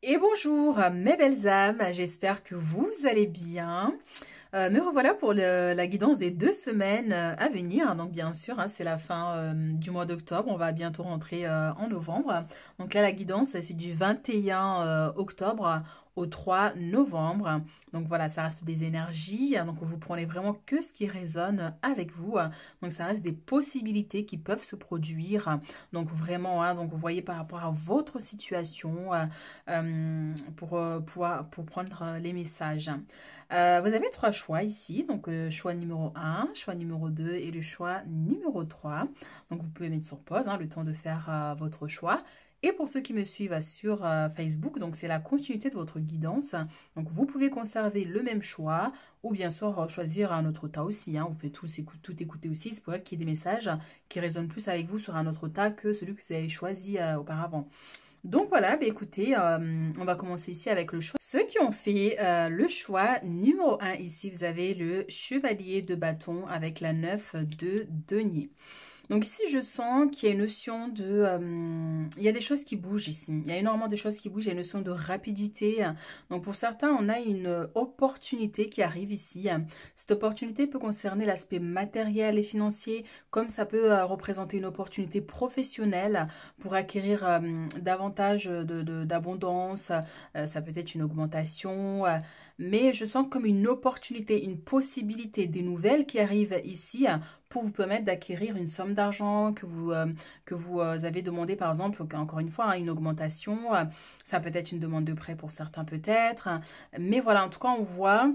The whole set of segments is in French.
Et bonjour mes belles âmes, j'espère que vous allez bien. Me revoilà pour la guidance des 2 semaines à venir. Donc bien sûr, hein, c'est la fin du mois d'octobre, on va bientôt rentrer en novembre. Donc là, la guidance, c'est du 21 octobre au 3 novembre. Donc voilà, ça reste des énergies, donc vous prenez vraiment que ce qui résonne avec vous. Donc ça reste des possibilités qui peuvent se produire. Donc vraiment, hein, donc vous voyez par rapport à votre situation pour prendre les messages. Vous avez 3 choix ici, donc choix numéro 1, choix numéro 2 et le choix numéro 3. Donc vous pouvez mettre sur pause le temps de faire votre choix. Et pour ceux qui me suivent sur Facebook, donc c'est la continuité de votre guidance. Donc vous pouvez conserver le même choix ou bien sûr choisir un autre tas aussi. Vous pouvez tout écouter aussi. C'est pour ça qu'il y ait des messages qui résonnent plus avec vous sur un autre tas que celui que vous avez choisi auparavant. Donc voilà, bah écoutez, on va commencer ici avec le choix. Ceux qui ont fait le choix numéro 1 ici, vous avez le chevalier de bâton avec la 9 de denier. Donc ici, je sens qu'il y a une notion de... il y a des choses qui bougent ici. Il y a énormément de choses qui bougent. Il y a une notion de rapidité. Donc pour certains, on a une opportunité qui arrive ici. Cette opportunité peut concerner l'aspect matériel et financier, comme ça peut représenter une opportunité professionnelle pour acquérir davantage d'abondance. Ça peut être une augmentation. Mais je sens comme une opportunité, une possibilité, des nouvelles qui arrivent ici pour vous permettre d'acquérir une somme d'argent que vous avez demandé, par exemple, encore une fois, une augmentation. Ça peut être une demande de prêt pour certains peut-être. Mais voilà, en tout cas, on voit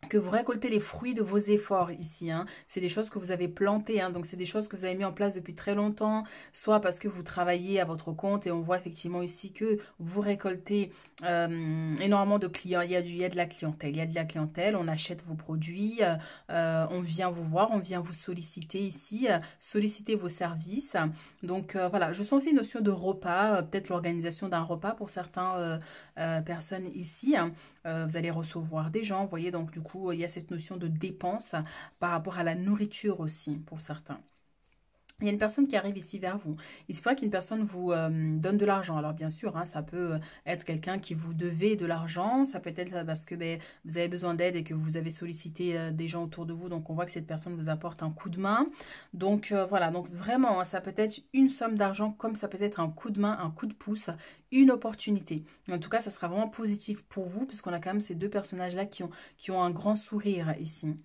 que vous récoltez les fruits de vos efforts ici. C'est des choses que vous avez plantées, donc c'est des choses que vous avez mis en place depuis très longtemps, soit parce que vous travaillez à votre compte et on voit effectivement ici que vous récoltez énormément de clients. Il y a de la clientèle, il y a de la clientèle, on achète vos produits, on vient vous voir, on vient vous solliciter ici, solliciter vos services. Donc voilà, je sens aussi une notion de repas, peut-être l'organisation d'un repas pour certaines personnes ici. Vous allez recevoir des gens, vous voyez, donc du coup, il y a cette notion de dépense par rapport à la nourriture aussi pour certains. Il y a une personne qui arrive ici vers vous. Il se pourrait qu'une personne vous donne de l'argent. Alors bien sûr, ça peut être quelqu'un qui vous devait de l'argent. Ça peut être parce que vous avez besoin d'aide et que vous avez sollicité des gens autour de vous. Donc on voit que cette personne vous apporte un coup de main. Donc voilà, donc vraiment, ça peut être une somme d'argent comme ça peut être un coup de main, un coup de pouce, une opportunité. En tout cas, ça sera vraiment positif pour vous puisqu'on a quand même ces deux personnages-là qui ont un grand sourire ici.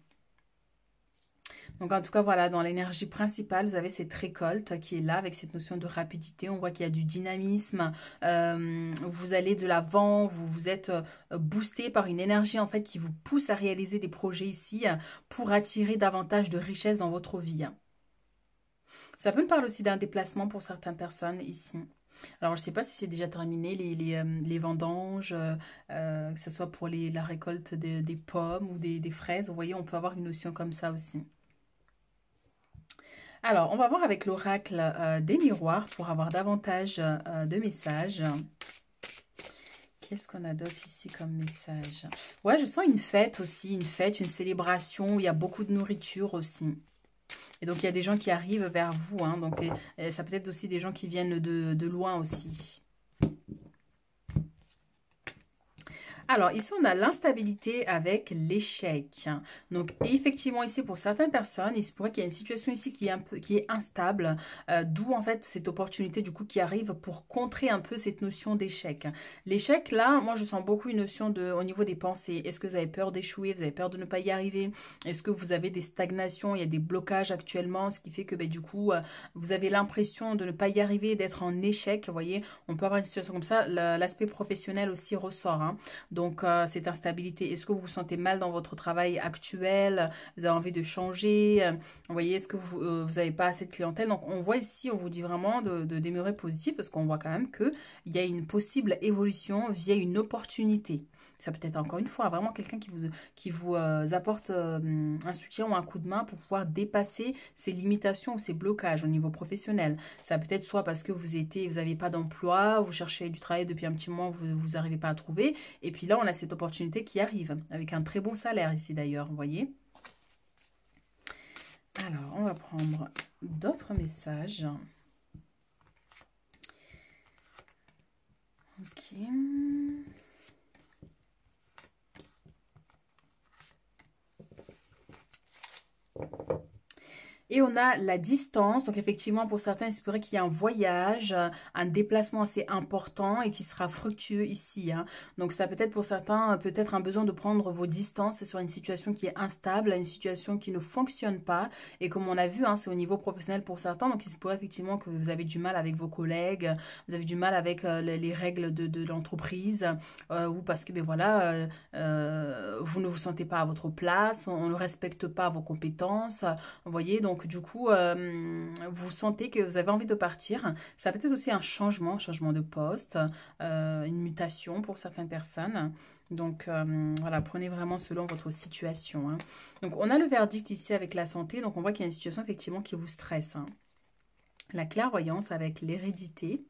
Donc en tout cas, voilà, dans l'énergie principale, vous avez cette récolte qui est là avec cette notion de rapidité. On voit qu'il y a du dynamisme. Vous allez de l'avant, vous êtes boosté par une énergie en fait qui vous pousse à réaliser des projets ici pour attirer davantage de richesse dans votre vie. Ça peut nous parler aussi d'un déplacement pour certaines personnes ici. Alors, je ne sais pas si c'est déjà terminé, les vendanges, que ce soit pour la récolte des pommes ou des fraises. Vous voyez, on peut avoir une notion comme ça aussi. Alors, on va voir avec l'oracle des miroirs pour avoir davantage de messages. Qu'est-ce qu'on a d'autre ici comme message? Ouais, je sens une fête aussi, une fête, une célébration où il y a beaucoup de nourriture aussi. Et donc, il y a des gens qui arrivent vers vous. Donc, ça peut être aussi des gens qui viennent de loin aussi. Alors, ici, on a l'instabilité avec l'échec. Donc, effectivement, ici, pour certaines personnes, il se pourrait qu'il y ait une situation ici qui est instable, d'où, en fait, cette opportunité, du coup, qui arrive pour contrer un peu cette notion d'échec. L'échec, là, moi, je sens beaucoup une notion au niveau des pensées. Est-ce que vous avez peur d'échouer? Vous avez peur de ne pas y arriver? Est-ce que vous avez des stagnations? Il y a des blocages actuellement, ce qui fait que, du coup, vous avez l'impression de ne pas y arriver, d'être en échec. Vous voyez, on peut avoir une situation comme ça. L'aspect professionnel aussi ressort. Donc, cette instabilité, est-ce que vous vous sentez mal dans votre travail actuel? Vous avez envie de changer? Vous voyez, est-ce que vous n'avez pas assez de clientèle? Donc, on voit ici, on vous dit vraiment de demeurer positif parce qu'on voit quand même qu'il y a une possible évolution via une opportunité. Ça peut être encore une fois vraiment quelqu'un qui vous apporte un soutien ou un coup de main pour pouvoir dépasser ces limitations ou ces blocages au niveau professionnel. Ça peut être soit parce que vous n'avez pas d'emploi, vous cherchez du travail depuis un petit moment, vous n'arrivez pas à trouver. Et puis là, on a cette opportunité qui arrive avec un très bon salaire ici d'ailleurs, vous voyez. Alors, on va prendre d'autres messages. Ok. Et on a la distance. Donc effectivement, pour certains, il se pourrait qu'il y ait un voyage, un déplacement assez important et qui sera fructueux ici, hein. Donc ça peut être pour certains, peut-être un besoin de prendre vos distances sur une situation qui est instable, une situation qui ne fonctionne pas. Et comme on a vu, hein, c'est au niveau professionnel pour certains. Donc il se pourrait effectivement que vous avez du mal avec vos collègues, vous avez du mal avec les règles de l'entreprise, ou parce que ben voilà, vous ne vous sentez pas à votre place, on ne respecte pas vos compétences. Vous voyez, donc du coup, vous sentez que vous avez envie de partir. Ça peut être aussi un changement de poste, une mutation pour certaines personnes. Donc voilà, prenez vraiment selon votre situation, hein. Donc on a le verdict ici avec la santé. Donc on voit qu'il y a une situation effectivement qui vous stresse, hein. La clairvoyance avec l'hérédité.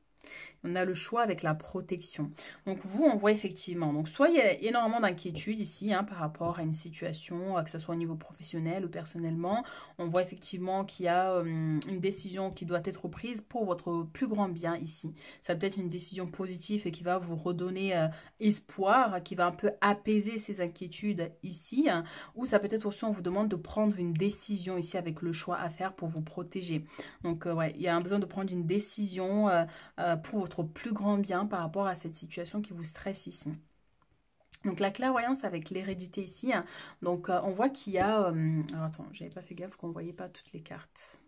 On a le choix avec la protection. Donc vous, on voit effectivement, donc soit il y a énormément d'inquiétude ici, hein, par rapport à une situation, que ce soit au niveau professionnel ou personnellement. On voit effectivement qu'il y a une décision qui doit être prise pour votre plus grand bien ici. Ça peut être une décision positive et qui va vous redonner espoir, qui va un peu apaiser ces inquiétudes ici. Hein, ou ça peut être aussi, on vous demande de prendre une décision ici avec le choix à faire pour vous protéger. Donc ouais, il y a un besoin de prendre une décision pour votre plus grand bien par rapport à cette situation qui vous stresse ici. Donc la clairvoyance avec l'hérédité ici, hein, donc on voit qu'il y a... alors attends, j'avais pas fait gaffe qu'on ne voyait pas toutes les cartes.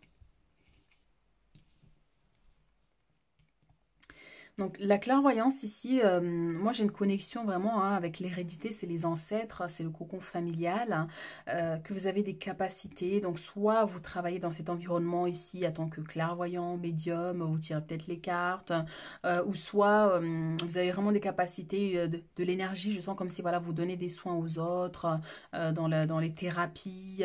Donc la clairvoyance ici, moi j'ai une connexion vraiment, hein, avec l'hérédité, c'est les ancêtres, c'est le cocon familial, hein, que vous avez des capacités. Donc soit vous travaillez dans cet environnement ici en tant que clairvoyant, médium, vous tirez peut-être les cartes, ou soit vous avez vraiment des capacités de l'énergie. Je sens comme si voilà, vous donnez des soins aux autres, dans les thérapies.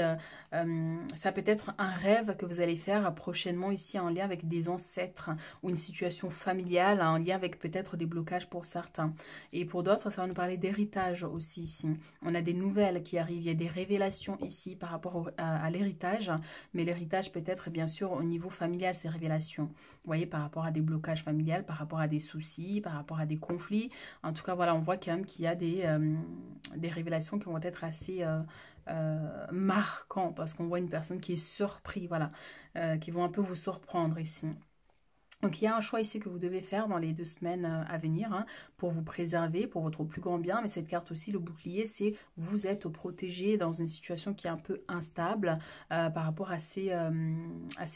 Ça peut être un rêve que vous allez faire prochainement ici en lien avec des ancêtres ou une situation familiale, en lien avec peut-être des blocages pour certains. Et pour d'autres, ça va nous parler d'héritage aussi ici. On a des nouvelles qui arrivent, il y a des révélations ici par rapport à l'héritage, mais l'héritage peut être bien sûr au niveau familial, ces révélations. Vous voyez, par rapport à des blocages familiaux, par rapport à des soucis, par rapport à des conflits. En tout cas, voilà, on voit quand même qu'il y a des révélations qui vont être assez... marquant parce qu'on voit une personne qui est surpris, voilà, qui vont un peu vous surprendre ici. Donc il y a un choix ici que vous devez faire dans les 2 semaines à venir, hein, pour vous préserver, pour votre plus grand bien. Mais cette carte aussi, le bouclier, c'est vous êtes protégé dans une situation qui est un peu instable par rapport à ces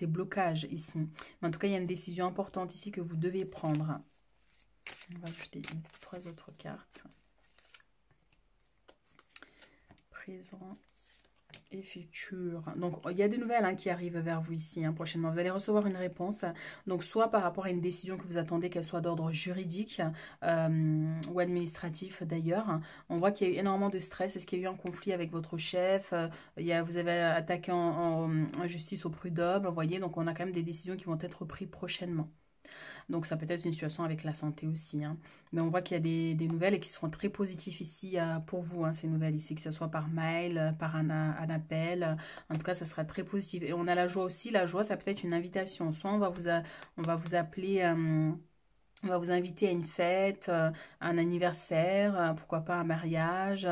blocages ici. Mais en tout cas, il y a une décision importante ici que vous devez prendre. On va ajouter 3 autres cartes. Présent et futur. Donc, il y a des nouvelles, hein, qui arrivent vers vous ici, hein, prochainement. Vous allez recevoir une réponse. Donc, soit par rapport à une décision que vous attendez, qu'elle soit d'ordre juridique ou administratif d'ailleurs. On voit qu'il y a eu énormément de stress. Est-ce qu'il y a eu un conflit avec votre chef? Vous avez attaqué en justice au prud'homme. Vous voyez, donc on a quand même des décisions qui vont être prises prochainement. Donc ça peut être une situation avec la santé aussi, hein. Mais on voit qu'il y a des nouvelles et qui seront très positives ici pour vous, hein, ces nouvelles ici, que ce soit par mail, par un appel. En tout cas, ça sera très positif. Et on a la joie aussi. La joie, ça peut être une invitation. Soit on va vous appeler... on va vous inviter à une fête, un anniversaire, pourquoi pas un mariage.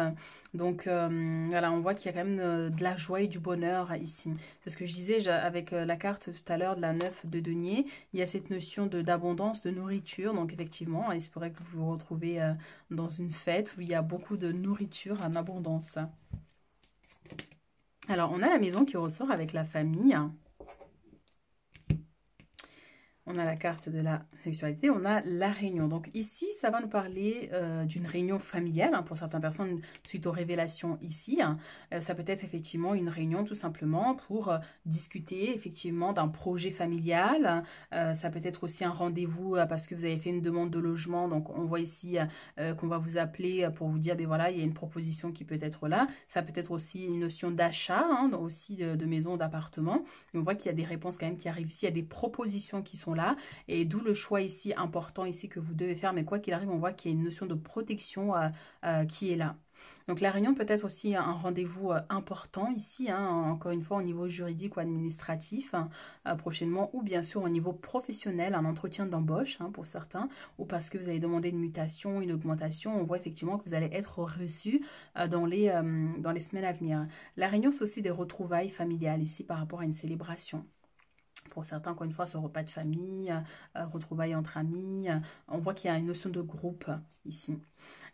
Donc voilà, on voit qu'il y a quand même de la joie et du bonheur ici. C'est ce que je disais avec la carte tout à l'heure de la 9 de denier. Il y a cette notion d'abondance, de nourriture. Donc effectivement, il se pourrait que vous vous retrouvez dans une fête où il y a beaucoup de nourriture en abondance. Alors, on a la maison qui ressort avec la famille. On a la carte de la sexualité, on a la réunion. Donc ici, ça va nous parler d'une réunion familiale, hein, pour certaines personnes suite aux révélations ici. Hein. Ça peut être effectivement une réunion tout simplement pour discuter effectivement d'un projet familial. Ça peut être aussi un rendez-vous parce que vous avez fait une demande de logement. Donc on voit ici qu'on va vous appeler pour vous dire, ben voilà, il y a une proposition qui peut être là. Ça peut être aussi une notion d'achat, hein, aussi de maison, d'appartement. On voit qu'il y a des réponses quand même qui arrivent ici. Il y a des propositions qui sont situation-là. Et d'où le choix ici important ici que vous devez faire. Mais quoi qu'il arrive, on voit qu'il y a une notion de protection qui est là. Donc la réunion peut être aussi un rendez-vous important ici, hein, encore une fois au niveau juridique ou administratif prochainement, ou bien sûr au niveau professionnel, un entretien d'embauche hein, pour certains, ou parce que vous avez demandé une mutation, une augmentation, on voit effectivement que vous allez être reçu dans les semaines à venir. La réunion, c'est aussi des retrouvailles familiales ici par rapport à une célébration. Pour certains, encore une fois, ce repas de famille, retrouvailles entre amis, on voit qu'il y a une notion de groupe ici.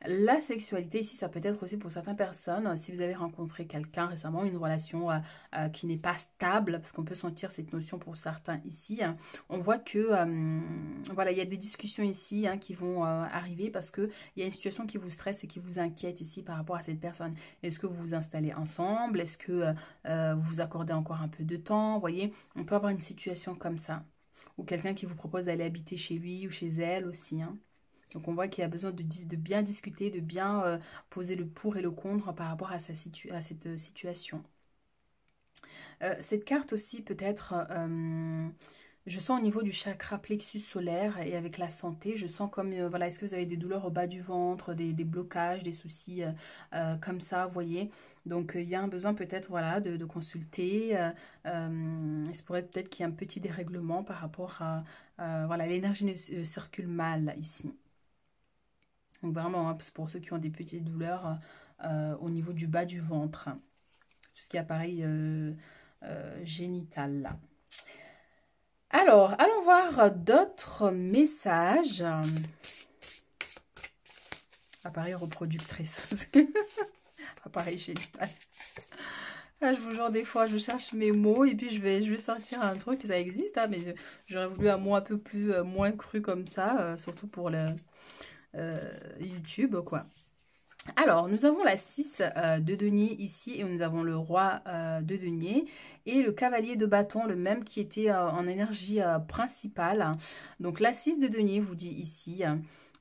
La sexualité ici, ça peut être aussi pour certaines personnes, si vous avez rencontré quelqu'un récemment, une relation qui n'est pas stable, parce qu'on peut sentir cette notion pour certains ici, on voit que voilà, il y a des discussions ici hein, qui vont arriver parce qu'il y a une situation qui vous stresse et qui vous inquiète ici par rapport à cette personne. Est-ce que vous vous installez ensemble? Est-ce que vous vous accordez encore un peu de temps? Vous voyez, on peut avoir une situation comme ça. Ou quelqu'un qui vous propose d'aller habiter chez lui ou chez elle aussi, hein. Donc on voit qu'il y a besoin de bien discuter, de bien poser le pour et le contre par rapport à cette situation. Cette carte aussi peut être, je sens au niveau du chakra plexus solaire et avec la santé, je sens comme, voilà, est-ce que vous avez des douleurs au bas du ventre, des blocages, des soucis comme ça, vous voyez. Donc il y a un besoin peut-être voilà, de consulter, il se pourrait peut-être qu'il y ait un petit dérèglement par rapport à, voilà, l'énergie ne circule mal ici. Donc vraiment, hein, pour ceux qui ont des petites douleurs au niveau du bas du ventre, tout ce qui est appareil génital. Là. Alors, allons voir d'autres messages. Appareil reproductrice. Appareil génital. Ah, je vous jure, des fois, je cherche mes mots et puis je vais sortir un truc, ça existe, hein, mais j'aurais voulu un mot un peu plus, moins cru comme ça, surtout pour le YouTube, quoi. Alors, nous avons la 6 de denier ici et nous avons le roi de denier et le cavalier de bâton, le même qui était en énergie principale. Donc, la 6 de denier vous dit ici...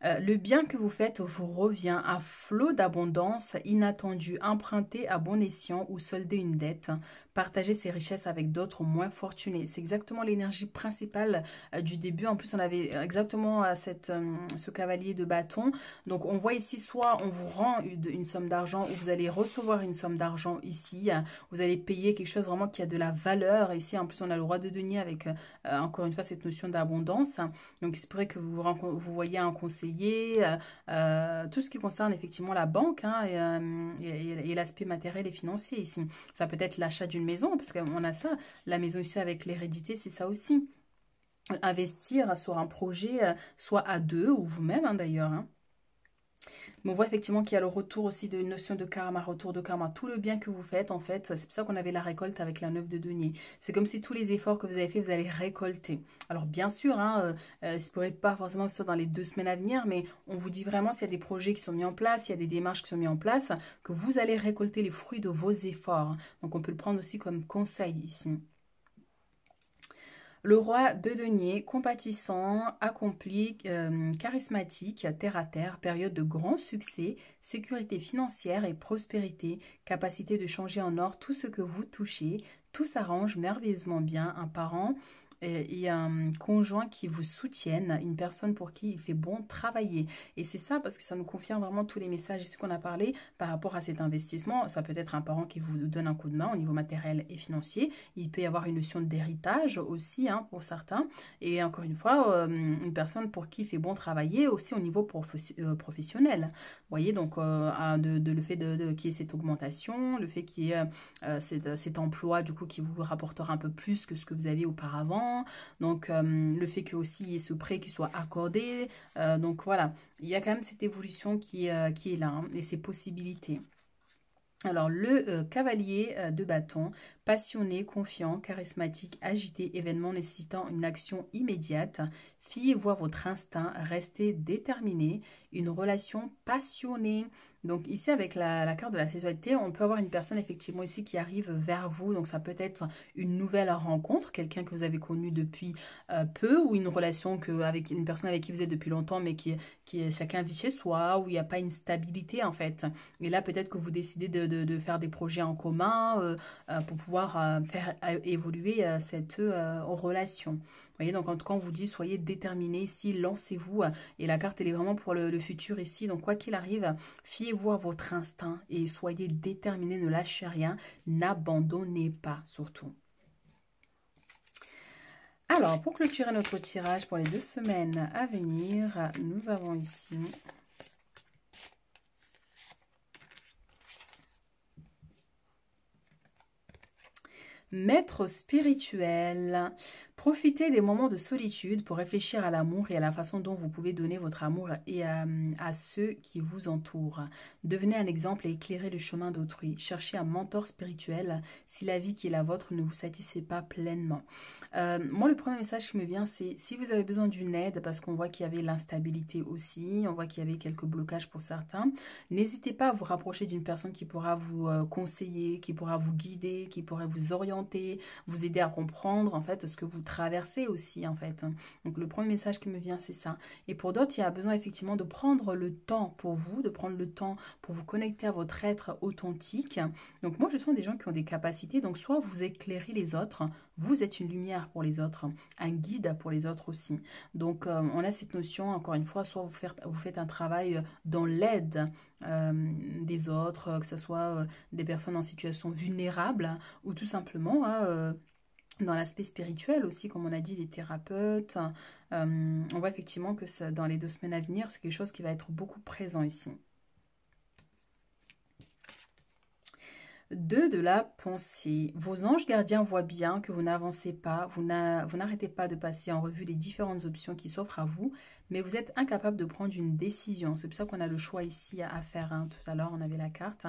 le bien que vous faites vous revient à flot d'abondance inattendue, emprunter à bon escient ou solder une dette, partager ses richesses avec d'autres moins fortunés. C'est exactement l'énergie principale du début. En plus, on avait exactement ce cavalier de bâton. Donc, on voit ici, soit on vous rend une somme d'argent ou vous allez recevoir une somme d'argent ici. Vous allez payer quelque chose vraiment qui a de la valeur. Ici, en plus, on a le roi de denier avec, encore une fois, cette notion d'abondance. Donc, il se pourrait que vous voyez un conseiller, tout ce qui concerne effectivement la banque hein, et l'aspect matériel et financier ici. Ça peut être l'achat d'une maison, parce qu'on a ça, la maison ici avec l'hérédité, c'est ça aussi. Investir sur un projet, soit à deux ou vous-même hein, d'ailleurs. Hein. Mais on voit effectivement qu'il y a le retour aussi de notion de karma, retour de karma. Tout le bien que vous faites, en fait, c'est pour ça qu'on avait la récolte avec la 9 de denier. C'est comme si tous les efforts que vous avez faits, vous allez récolter. Alors bien sûr, hein, ça ne pourrait pas forcément se faire dans les 2 semaines à venir, mais on vous dit vraiment s'il y a des projets qui sont mis en place, s'il y a des démarches qui sont mises en place, que vous allez récolter les fruits de vos efforts. Donc on peut le prendre aussi comme conseil ici. Le roi de denier, compatissant, accompli, charismatique, terre à terre, période de grand succès, sécurité financière et prospérité, capacité de changer en or tout ce que vous touchez, tout s'arrange merveilleusement bien, un parent et un conjoint qui vous soutiennent, une personne pour qui il fait bon travailler. Et c'est ça parce que ça nous confirme vraiment tous les messages ici qu'on a parlé par rapport à cet investissement. Ça peut être un parent qui vous donne un coup de main au niveau matériel et financier. Il peut y avoir une notion d'héritage aussi hein, pour certains. Et encore une fois, une personne pour qui il fait bon travailler aussi au niveau professionnel. Vous voyez, donc le fait qu'il y ait cette augmentation, le fait qu'il y ait cet emploi du coup qui vous rapportera un peu plus que ce que vous avez auparavant. Donc, le fait que aussi il y ait ce prêt qui soit accordé. Donc, voilà, il y a quand même cette évolution qui est là hein, et ces possibilités. Alors, le cavalier de bâton, passionné, confiant, charismatique, agité, événement nécessitant une action immédiate. Fiez-vous à votre instinct, restez déterminé. une relation passionnée. Donc ici, avec la carte de la sexualité, on peut avoir une personne effectivement ici qui arrive vers vous. Donc ça peut être une nouvelle rencontre, quelqu'un que vous avez connu depuis peu, ou une relation avec une personne avec qui vous êtes depuis longtemps, mais qui est chacun vit chez soi, où il n'y a pas une stabilité en fait. Et là, peut-être que vous décidez de faire des projets en commun pour pouvoir faire évoluer cette relation. Vous voyez, donc en tout cas, on vous dit, soyez déterminés ici, lancez-vous. Et la carte, elle est vraiment pour le futur ici. Donc quoi qu'il arrive, fiez-vous à votre instinct et soyez déterminés, ne lâchez rien, n'abandonnez pas surtout. Alors, pour clôturer notre tirage pour les 2 semaines à venir, nous avons ici Maître spirituel. Profitez des moments de solitude pour réfléchir à l'amour et à la façon dont vous pouvez donner votre amour et à ceux qui vous entourent. Devenez un exemple et éclairez le chemin d'autrui. Cherchez un mentor spirituel si la vie qui est la vôtre ne vous satisfait pas pleinement. Moi, le premier message qui me vient, c'est si vous avez besoin d'une aide, parce qu'on voit qu'il y avait l'instabilité aussi, on voit qu'il y avait quelques blocages pour certains, n'hésitez pas à vous rapprocher d'une personne qui pourra vous conseiller, qui pourra vous guider, qui pourra vous orienter, vous aider à comprendre en fait ce que vous traversez aussi en fait. Donc le premier message qui me vient, c'est ça. Et pour d'autres, il y a besoin effectivement de prendre le temps pour vous, de prendre le temps pour vous connecter à votre être authentique. Donc moi, je sens des gens qui ont des capacités, donc soit vous éclairez les autres, vous êtes une lumière pour les autres, un guide pour les autres aussi. Donc on a cette notion, encore une fois, soit vous faites un travail dans l'aide des autres, que ce soit des personnes en situation vulnérable ou tout simplement dans l'aspect spirituel aussi, comme on a dit, des thérapeutes. On voit effectivement que ça, dans les 2 semaines à venir, c'est quelque chose qui va être beaucoup présent ici. 2 de la pensée. Vos anges gardiens voient bien que vous n'avancez pas, vous n'arrêtez pas de passer en revue les différentes options qui s'offrent à vous, mais vous êtes incapable de prendre une décision. C'est pour ça qu'on a le choix ici à faire. Hein. Tout à l'heure, on avait la carte.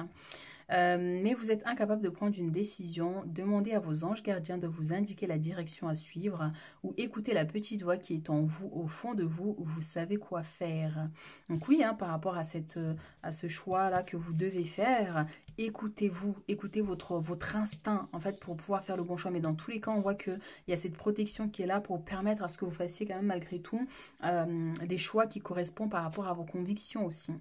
Mais vous êtes incapable de prendre une décision. Demandez à vos anges gardiens de vous indiquer la direction à suivre ou écoutez la petite voix qui est en vous, au fond de vous, où vous savez quoi faire. Donc oui, hein, par rapport à ce choix-là que vous devez faire, écoutez-vous, écoutez votre instinct en fait pour pouvoir faire le bon choix. Mais dans tous les cas, on voit qu'il y a cette protection qui est là pour permettre à ce que vous fassiez quand même malgré tout des choix qui correspondent par rapport à vos convictions aussi.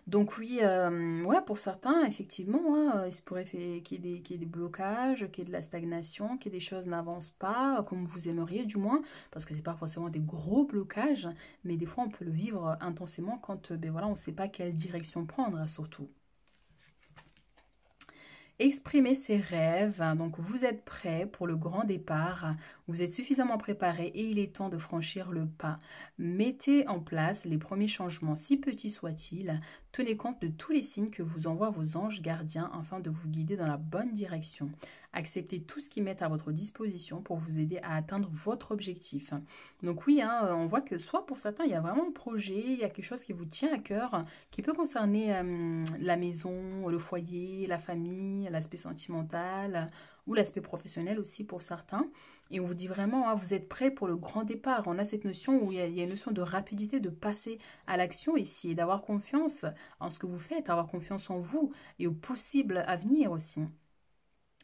Donc oui, ouais, pour certains, effectivement, hein, il se pourrait qu'il y ait des blocages, qu'il y ait de la stagnation, que des choses n'avancent pas comme vous aimeriez du moins, parce que c'est pas forcément des gros blocages, mais des fois on peut le vivre intensément quand ben voilà, on ne sait pas quelle direction prendre surtout. Exprimer ses rêves, donc vous êtes prêt pour le grand départ, vous êtes suffisamment préparé et il est temps de franchir le pas. Mettez en place les premiers changements, si petits soient-ils, tenez compte de tous les signes que vous envoient vos anges gardiens afin de vous guider dans la bonne direction. Acceptez tout ce qu'ils mettent à votre disposition pour vous aider à atteindre votre objectif. Donc oui, hein, on voit que soit pour certains, il y a vraiment un projet, il y a quelque chose qui vous tient à cœur, qui peut concerner la maison, le foyer, la famille, l'aspect sentimental ou l'aspect professionnel aussi pour certains. Et on vous dit vraiment, hein, vous êtes prêts pour le grand départ. On a cette notion où il y a une notion de rapidité, de passer à l'action ici et d'avoir confiance en ce que vous faites, avoir confiance en vous et au possible avenir aussi.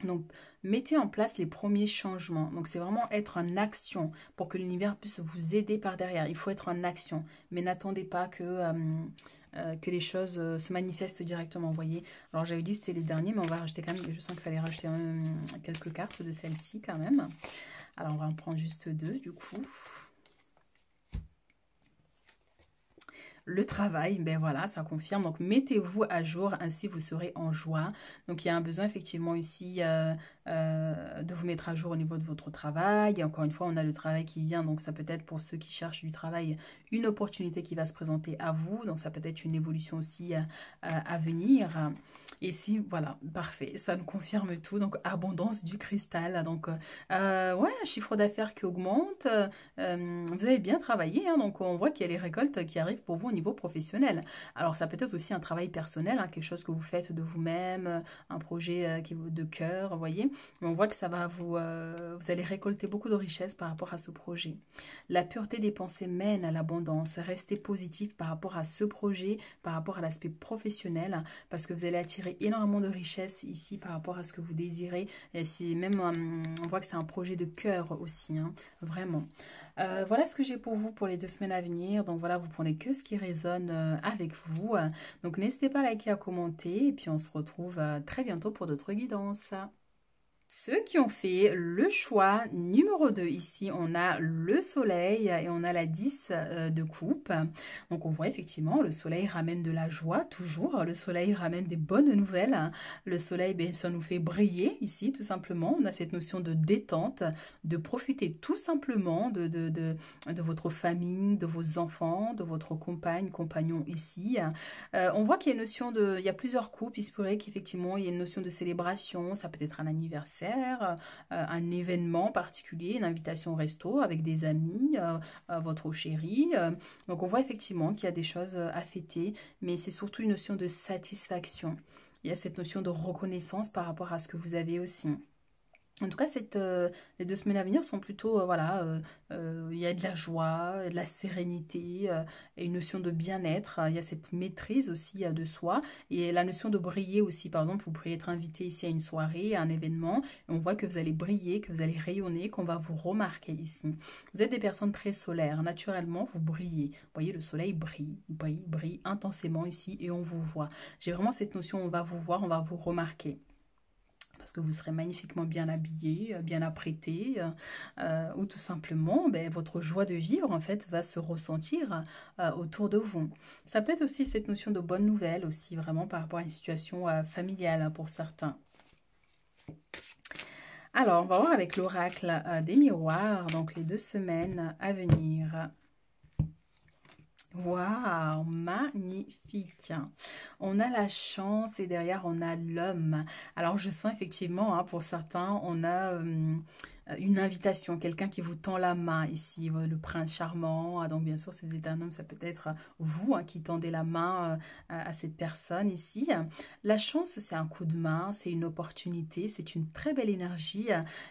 Donc, mettez en place les premiers changements. Donc, c'est vraiment être en action pour que l'univers puisse vous aider par derrière. Il faut être en action, mais n'attendez pas que les choses se manifestent directement, vous voyez. Alors, j'avais dit que c'était les derniers, mais on va rajouter quand même, je sens qu'il fallait rajouter quelques cartes de celle-ci quand même. Alors, on va en prendre juste 2 du coup. Le travail, ben voilà, ça confirme. Donc, mettez-vous à jour, ainsi vous serez en joie. Donc, il y a un besoin effectivement ici de vous mettre à jour au niveau de votre travail. Et encore une fois, on a le travail qui vient. Donc, ça peut être pour ceux qui cherchent du travail, une opportunité qui va se présenter à vous. Donc, ça peut être une évolution aussi à venir. Et si, voilà, parfait, ça nous confirme tout. Donc, abondance du cristal. Donc, ouais, un chiffre d'affaires qui augmente. Vous avez bien travaillé, hein, donc on voit qu'il y a les récoltes qui arrivent pour vous au niveau professionnel. Alors, ça peut être aussi un travail personnel, hein, quelque chose que vous faites de vous-même, un projet qui est de cœur, vous voyez. mais on voit que ça va vous allez récolter beaucoup de richesses par rapport à ce projet. La pureté des pensées mène à l'abondance. Restez positif par rapport à ce projet, par rapport à l'aspect professionnel, parce que vous allez attirer énormément de richesses ici par rapport à ce que vous désirez. Et c'est même, on voit que c'est un projet de cœur aussi, hein, vraiment. Voilà ce que j'ai pour vous pour les 2 semaines à venir. Donc voilà, vous prenez que ce qui résonne avec vous. Donc n'hésitez pas à liker, à commenter. Et puis on se retrouve très bientôt pour d'autres guidances. Ceux qui ont fait le choix numéro 2, ici on a le soleil et on a la 10 de coupe. Donc on voit effectivement le soleil ramène de la joie toujours, le soleil ramène des bonnes nouvelles. Le soleil, ben, ça nous fait briller ici tout simplement. On a cette notion de détente, de profiter tout simplement de votre famille, de vos enfants, de votre compagne, compagnon ici. On voit qu'il y a une notion de, il y a plusieurs couples, il se pourrait qu'effectivement il y ait une notion de célébration, ça peut être un anniversaire, un événement particulier, une invitation au resto avec des amis, votre chéri. Donc on voit effectivement qu'il y a des choses à fêter, mais c'est surtout une notion de satisfaction. Il y a cette notion de reconnaissance par rapport à ce que vous avez aussi. En tout cas, les 2 semaines à venir sont plutôt, voilà, il y a de la joie, de la sérénité, et une notion de bien-être. Il y a cette maîtrise aussi de soi et la notion de briller aussi. Par exemple, vous pourriez être invité ici à une soirée, à un événement, et on voit que vous allez briller, que vous allez rayonner, qu'on va vous remarquer ici. Vous êtes des personnes très solaires. Naturellement, vous brillez. Vous voyez, le soleil brille, brille, brille intensément ici et on vous voit. J'ai vraiment cette notion, on va vous voir, on va vous remarquer. Parce que vous serez magnifiquement bien habillé, bien apprêté, ou tout simplement, ben, votre joie de vivre, en fait, va se ressentir autour de vous. Ça peut être aussi cette notion de bonne nouvelle, aussi, vraiment par rapport à une situation familiale pour certains. Alors, on va voir avec l'oracle des miroirs, donc les 2 semaines à venir. Waouh, magnifique. On a la chance et derrière on a l'homme. Alors je sens effectivement, hein, pour certains, on a une invitation, quelqu'un qui vous tend la main ici, le prince charmant. Ah, donc bien sûr, si vous êtes un homme, ça peut être vous qui tendez la main à cette personne ici. La chance, c'est un coup de main, c'est une opportunité, c'est une très belle énergie.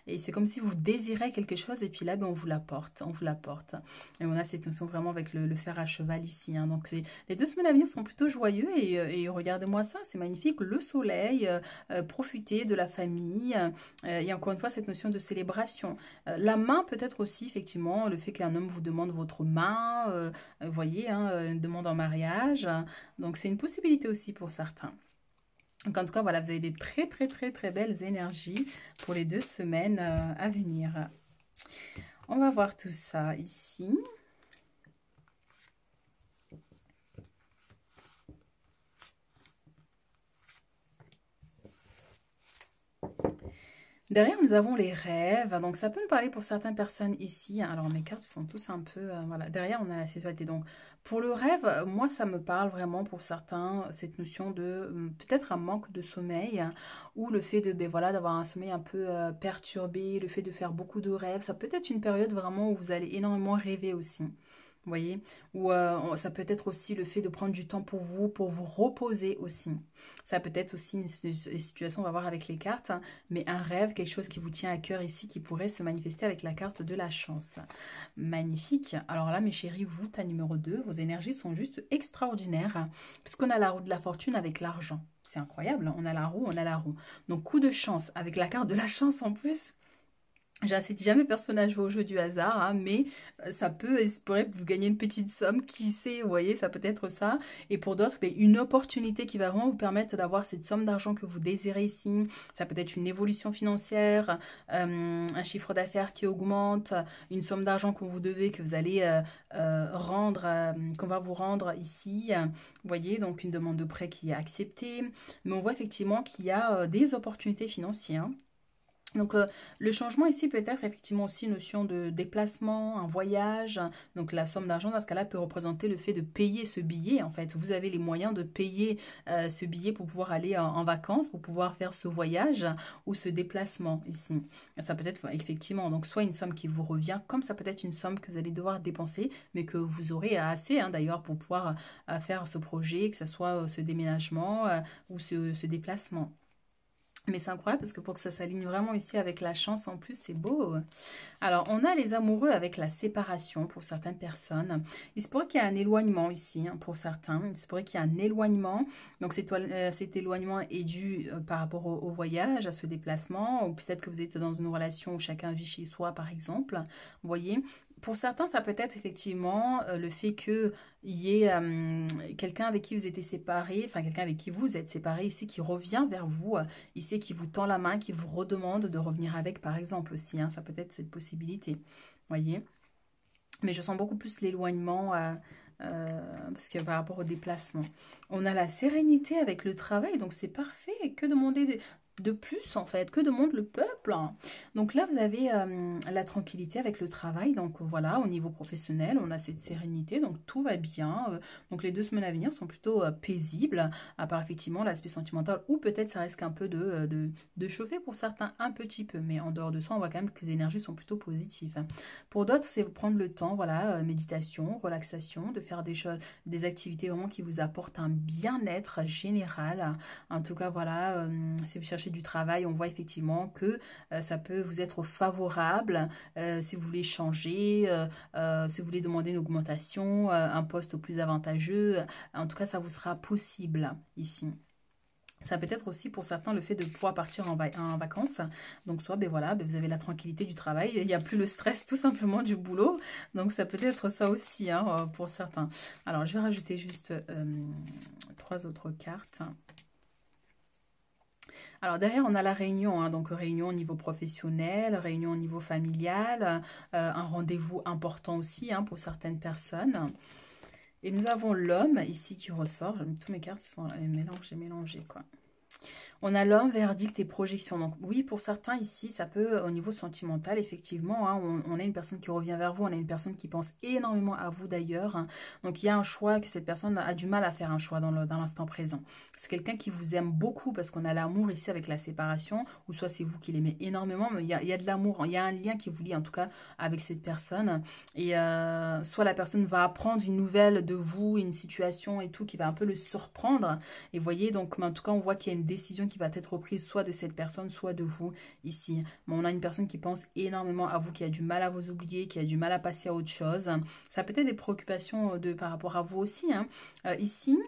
Et c'est comme si vous désirez quelque chose et puis là, ben, on vous l'apporte, on vous l'apporte. Et on a cette notion vraiment avec le fer à cheval ici. Hein. Donc les 2 semaines à venir sont plutôt joyeux et regardez-moi ça, c'est magnifique. Le soleil, profitez de la famille. Et encore une fois, cette notion de célébration. La main peut-être aussi, effectivement, le fait qu'un homme vous demande votre main, vous voyez, hein, une demande en mariage. Donc c'est une possibilité aussi pour certains. Donc en tout cas, voilà, vous avez des très très très très belles énergies pour les 2 semaines à venir. On va voir tout ça ici. Derrière, nous avons les rêves. Donc, ça peut nous parler pour certaines personnes ici. Alors, mes cartes sont tous un peu... voilà. Derrière, on a la sexualité. Donc, pour le rêve, moi, ça me parle vraiment pour certains, cette notion de peut-être un manque de sommeil, hein, ou le fait de, ben, voilà, d'avoir un sommeil un peu perturbé, le fait de faire beaucoup de rêves. Ça peut être une période vraiment où vous allez énormément rêver aussi. Vous voyez, ou ça peut être aussi le fait de prendre du temps pour vous reposer aussi. Ça peut être aussi une situation, on va voir avec les cartes, hein, mais un rêve, quelque chose qui vous tient à cœur ici, qui pourrait se manifester avec la carte de la chance. Magnifique. Alors là, mes chéris, vous, ta numéro 2, vos énergies sont juste extraordinaires, hein, puisqu'on a la roue de la fortune avec l'argent. C'est incroyable, hein, on a la roue, on a la roue. Donc, coup de chance, avec la carte de la chance en plus. J'incite jamais personne à jouer au jeu du hasard, hein, mais ça peut espérer que vous gagnez une petite somme, qui sait, vous voyez, ça peut être ça. Et pour d'autres, une opportunité qui va vraiment vous permettre d'avoir cette somme d'argent que vous désirez ici. Ça peut être une évolution financière, un chiffre d'affaires qui augmente, une somme d'argent que vous devez, que vous allez rendre, qu'on va vous rendre ici. Vous voyez, donc une demande de prêt qui est acceptée. Mais on voit effectivement qu'il y a des opportunités financières. Donc le changement ici peut être effectivement aussi une notion de déplacement, un voyage. Donc la somme d'argent dans ce cas-là peut représenter le fait de payer ce billet. En fait, vous avez les moyens de payer ce billet pour pouvoir aller en vacances, pour pouvoir faire ce voyage ou ce déplacement ici. Ça peut être effectivement donc soit une somme qui vous revient, comme ça peut être une somme que vous allez devoir dépenser, mais que vous aurez assez hein, d'ailleurs pour pouvoir faire ce projet, que ce soit ce déménagement ou ce déplacement. Mais c'est incroyable parce que pour que ça s'aligne vraiment ici avec la chance en plus, c'est beau. Alors, on a les amoureux avec la séparation pour certaines personnes. Il se pourrait qu'il y ait un éloignement ici pour certains. Il se pourrait qu'il y ait un éloignement. Donc, cet éloignement est dû par rapport au voyage, à ce déplacement. Ou peut-être que vous êtes dans une relation où chacun vit chez soi, par exemple. Vous voyez? Pour certains, ça peut être effectivement le fait qu'il y ait quelqu'un avec qui vous étiez séparés, enfin quelqu'un avec qui vous êtes séparés ici qui revient vers vous, ici qui vous tend la main, qui vous redemande de revenir avec par exemple aussi, ça peut être cette possibilité, voyez. Mais je sens beaucoup plus l'éloignement parce que par rapport au déplacement. On a la sérénité avec le travail, donc c'est parfait. Que demander de plus en fait, que demande le peuple? Donc là vous avez la tranquillité avec le travail, donc voilà, au niveau professionnel on a cette sérénité, donc tout va bien. Donc les 2 semaines à venir sont plutôt paisibles, à part effectivement l'aspect sentimental, ou peut-être ça risque un peu de chauffer pour certains un petit peu, mais en dehors de ça on voit quand même que les énergies sont plutôt positives. Pour d'autres c'est prendre le temps, voilà, méditation, relaxation, de faire des choses, des activités vraiment qui vous apportent un bien-être général. En tout cas voilà, si vous cherchez du travail, on voit effectivement que ça peut vous être favorable si vous voulez changer, si vous voulez demander une augmentation, un poste plus avantageux. En tout cas, ça vous sera possible ici. Ça peut être aussi pour certains le fait de pouvoir partir en vacances. Donc soit ben voilà, ben vous avez la tranquillité du travail, il n'y a plus le stress tout simplement du boulot. Donc ça peut être ça aussi pour certains. Alors je vais rajouter juste 3 autres cartes. Alors derrière, on a la réunion, donc réunion au niveau professionnel, réunion au niveau familial, un rendez-vous important aussi pour certaines personnes. Et nous avons l'homme ici qui ressort. Toutes mes cartes sont mélangées quoi. On a l'homme, verdict et projection. Donc oui, pour certains ici, ça peut, au niveau sentimental, effectivement, on a une personne qui revient vers vous, on a une personne qui pense énormément à vous d'ailleurs. Donc il y a un choix que cette personne a du mal à faire un choix dans l'instant présent. C'est quelqu'un qui vous aime beaucoup parce qu'on a l'amour ici avec la séparation, ou soit c'est vous qui l'aimez énormément, mais il y a de l'amour, il y a un lien qui vous lie en tout cas avec cette personne. Et soit la personne va apprendre une nouvelle de vous, une situation et tout, qui va un peu le surprendre. Et vous voyez, donc en tout cas, on voit qu'il y a une décision qui va être prise soit de cette personne, soit de vous ici. Mais on a une personne qui pense énormément à vous, qui a du mal à vous oublier, qui a du mal à passer à autre chose. Ça peut être des préoccupations par rapport à vous aussi. Ici,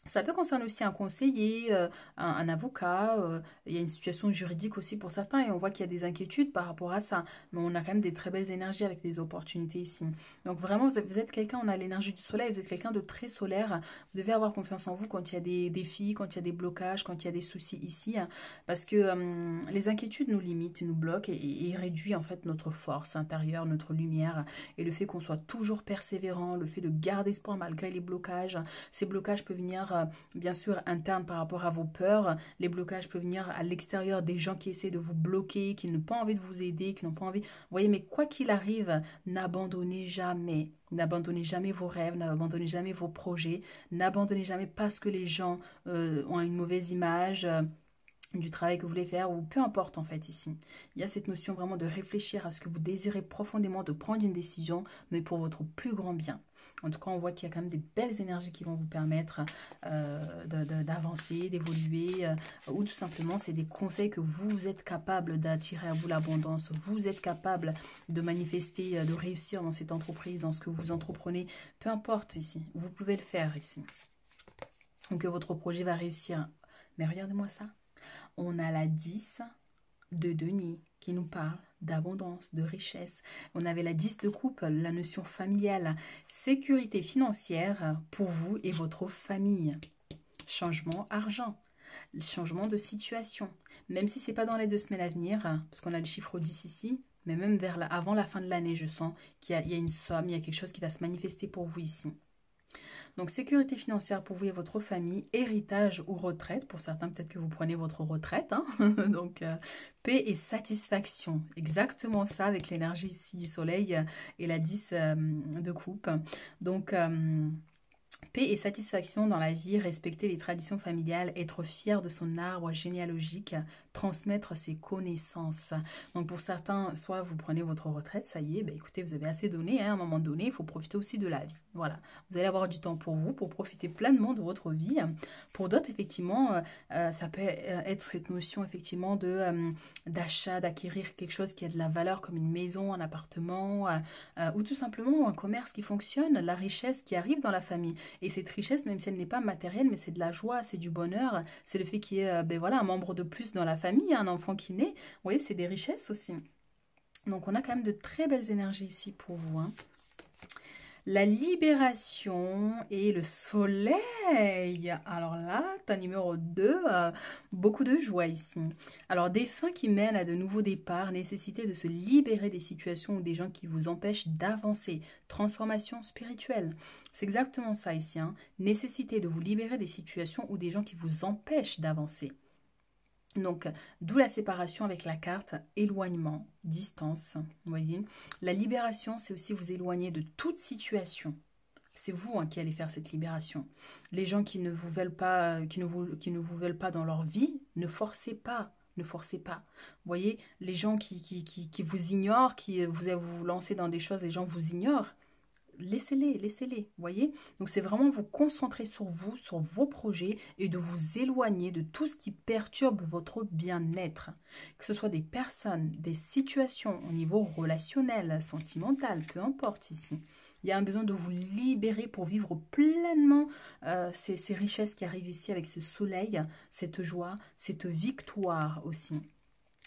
ça peut concerner aussi un conseiller, un avocat, il y a une situation juridique aussi pour certains et on voit qu'il y a des inquiétudes par rapport à ça. Mais on a quand même des très belles énergies avec des opportunités ici. Donc vraiment, vous êtes quelqu'un, on a l'énergie du soleil, vous êtes quelqu'un de très solaire. Vous devez avoir confiance en vous quand il y a des défis, quand il y a des blocages, quand il y a des soucis ici. Parce que les inquiétudes nous limitent, nous bloquent et réduisent en fait notre force intérieure, notre lumière. Et le fait qu'on soit toujours persévérant, le fait de garder espoir malgré les blocages, ces blocages peuvent venir bien sûr interne par rapport à vos peurs. Les blocages peuvent venir à l'extérieur des gens qui essaient de vous bloquer, qui n'ont pas envie de vous aider, qui n'ont pas envie. Vous voyez, mais quoi qu'il arrive, n'abandonnez jamais. N'abandonnez jamais vos rêves, n'abandonnez jamais vos projets, n'abandonnez jamais parce que les gens ont une mauvaise image. Du travail que vous voulez faire ou peu importe en fait ici. Il y a cette notion vraiment de réfléchir à ce que vous désirez profondément, de prendre une décision, mais pour votre plus grand bien. En tout cas, on voit qu'il y a quand même des belles énergies qui vont vous permettre d'avancer, d'évoluer, ou tout simplement, c'est des conseils que vous êtes capable d'attirer à vous l'abondance, vous êtes capable de manifester, de réussir dans cette entreprise, dans ce que vous entreprenez, peu importe ici, vous pouvez le faire ici. Donc votre projet va réussir. Mais regardez-moi ça. On a la 10 de denier qui nous parle d'abondance, de richesse. On avait la 10 de coupe, la notion familiale, sécurité financière pour vous et votre famille. Changement argent, changement de situation. Même si ce n'est pas dans les 2 semaines à venir, parce qu'on a le chiffre 10 ici, mais même avant la fin de l'année, je sens qu'il y a une somme, il y a quelque chose qui va se manifester pour vous ici. Donc, sécurité financière pour vous et votre famille, héritage ou retraite. Pour certains, peut-être que vous prenez votre retraite. Donc, paix et satisfaction. Exactement ça avec l'énergie ici du soleil et la 10 de coupe. Donc, Paix et satisfaction dans la vie, respecter les traditions familiales, être fier de son arbre généalogique, transmettre ses connaissances. Donc pour certains, soit vous prenez votre retraite, ça y est, ben écoutez, vous avez assez donné, hein, à un moment donné, il faut profiter aussi de la vie. Voilà, vous allez avoir du temps pour vous, pour profiter pleinement de votre vie. Pour d'autres, effectivement, ça peut être cette notion, effectivement, d'achat, d'acquérir quelque chose qui a de la valeur, comme une maison, un appartement, ou tout simplement un commerce qui fonctionne, la richesse qui arrive dans la famille. Et cette richesse, même si elle n'est pas matérielle, mais c'est de la joie, c'est du bonheur, c'est le fait qu'il y ait ben voilà, un membre de plus dans la famille, un enfant qui naît. Vous voyez, c'est des richesses aussi. Donc on a quand même de très belles énergies ici pour vous, hein. La libération et le soleil. Alors là, t'as numéro 2, beaucoup de joie ici. Alors des fins qui mènent à de nouveaux départs, nécessité de se libérer des situations ou des gens qui vous empêchent d'avancer. Transformation spirituelle. C'est exactement ça ici, hein. Nécessité de vous libérer des situations ou des gens qui vous empêchent d'avancer. Donc, d'où la séparation avec la carte éloignement, distance, vous voyez. La libération, c'est aussi vous éloigner de toute situation. C'est vous, hein, qui allez faire cette libération. Les gens qui ne vous veulent pas, qui ne vous veulent pas dans leur vie, ne forcez pas. Ne forcez pas. Vous voyez, les gens qui vous ignorent, qui vous lancez dans des choses, les gens vous ignorent. Laissez-les, laissez-les, voyez. Donc c'est vraiment vous concentrer sur vous, sur vos projets et de vous éloigner de tout ce qui perturbe votre bien-être. Que ce soit des personnes, des situations au niveau relationnel, sentimental, peu importe ici. Il y a un besoin de vous libérer pour vivre pleinement ces richesses qui arrivent ici avec ce soleil, cette joie, cette victoire aussi.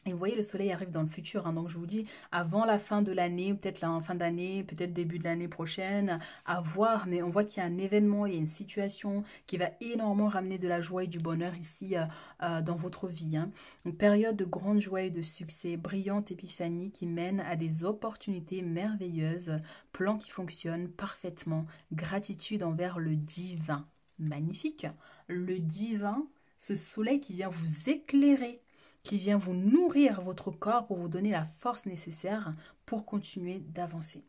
Et vous voyez, le soleil arrive dans le futur, hein, donc je vous dis, avant la fin de l'année, peut-être la fin d'année, peut-être début de l'année prochaine, à voir, mais on voit qu'il y a un événement, il y a une situation qui va énormément ramener de la joie et du bonheur ici dans votre vie, hein. Une période de grande joie et de succès, brillante épiphanie qui mène à des opportunités merveilleuses, plan qui fonctionne parfaitement, gratitude envers le divin. Magnifique, le divin, ce soleil qui vient vous éclairer, qui vient vous nourrir votre corps pour vous donner la force nécessaire pour continuer d'avancer.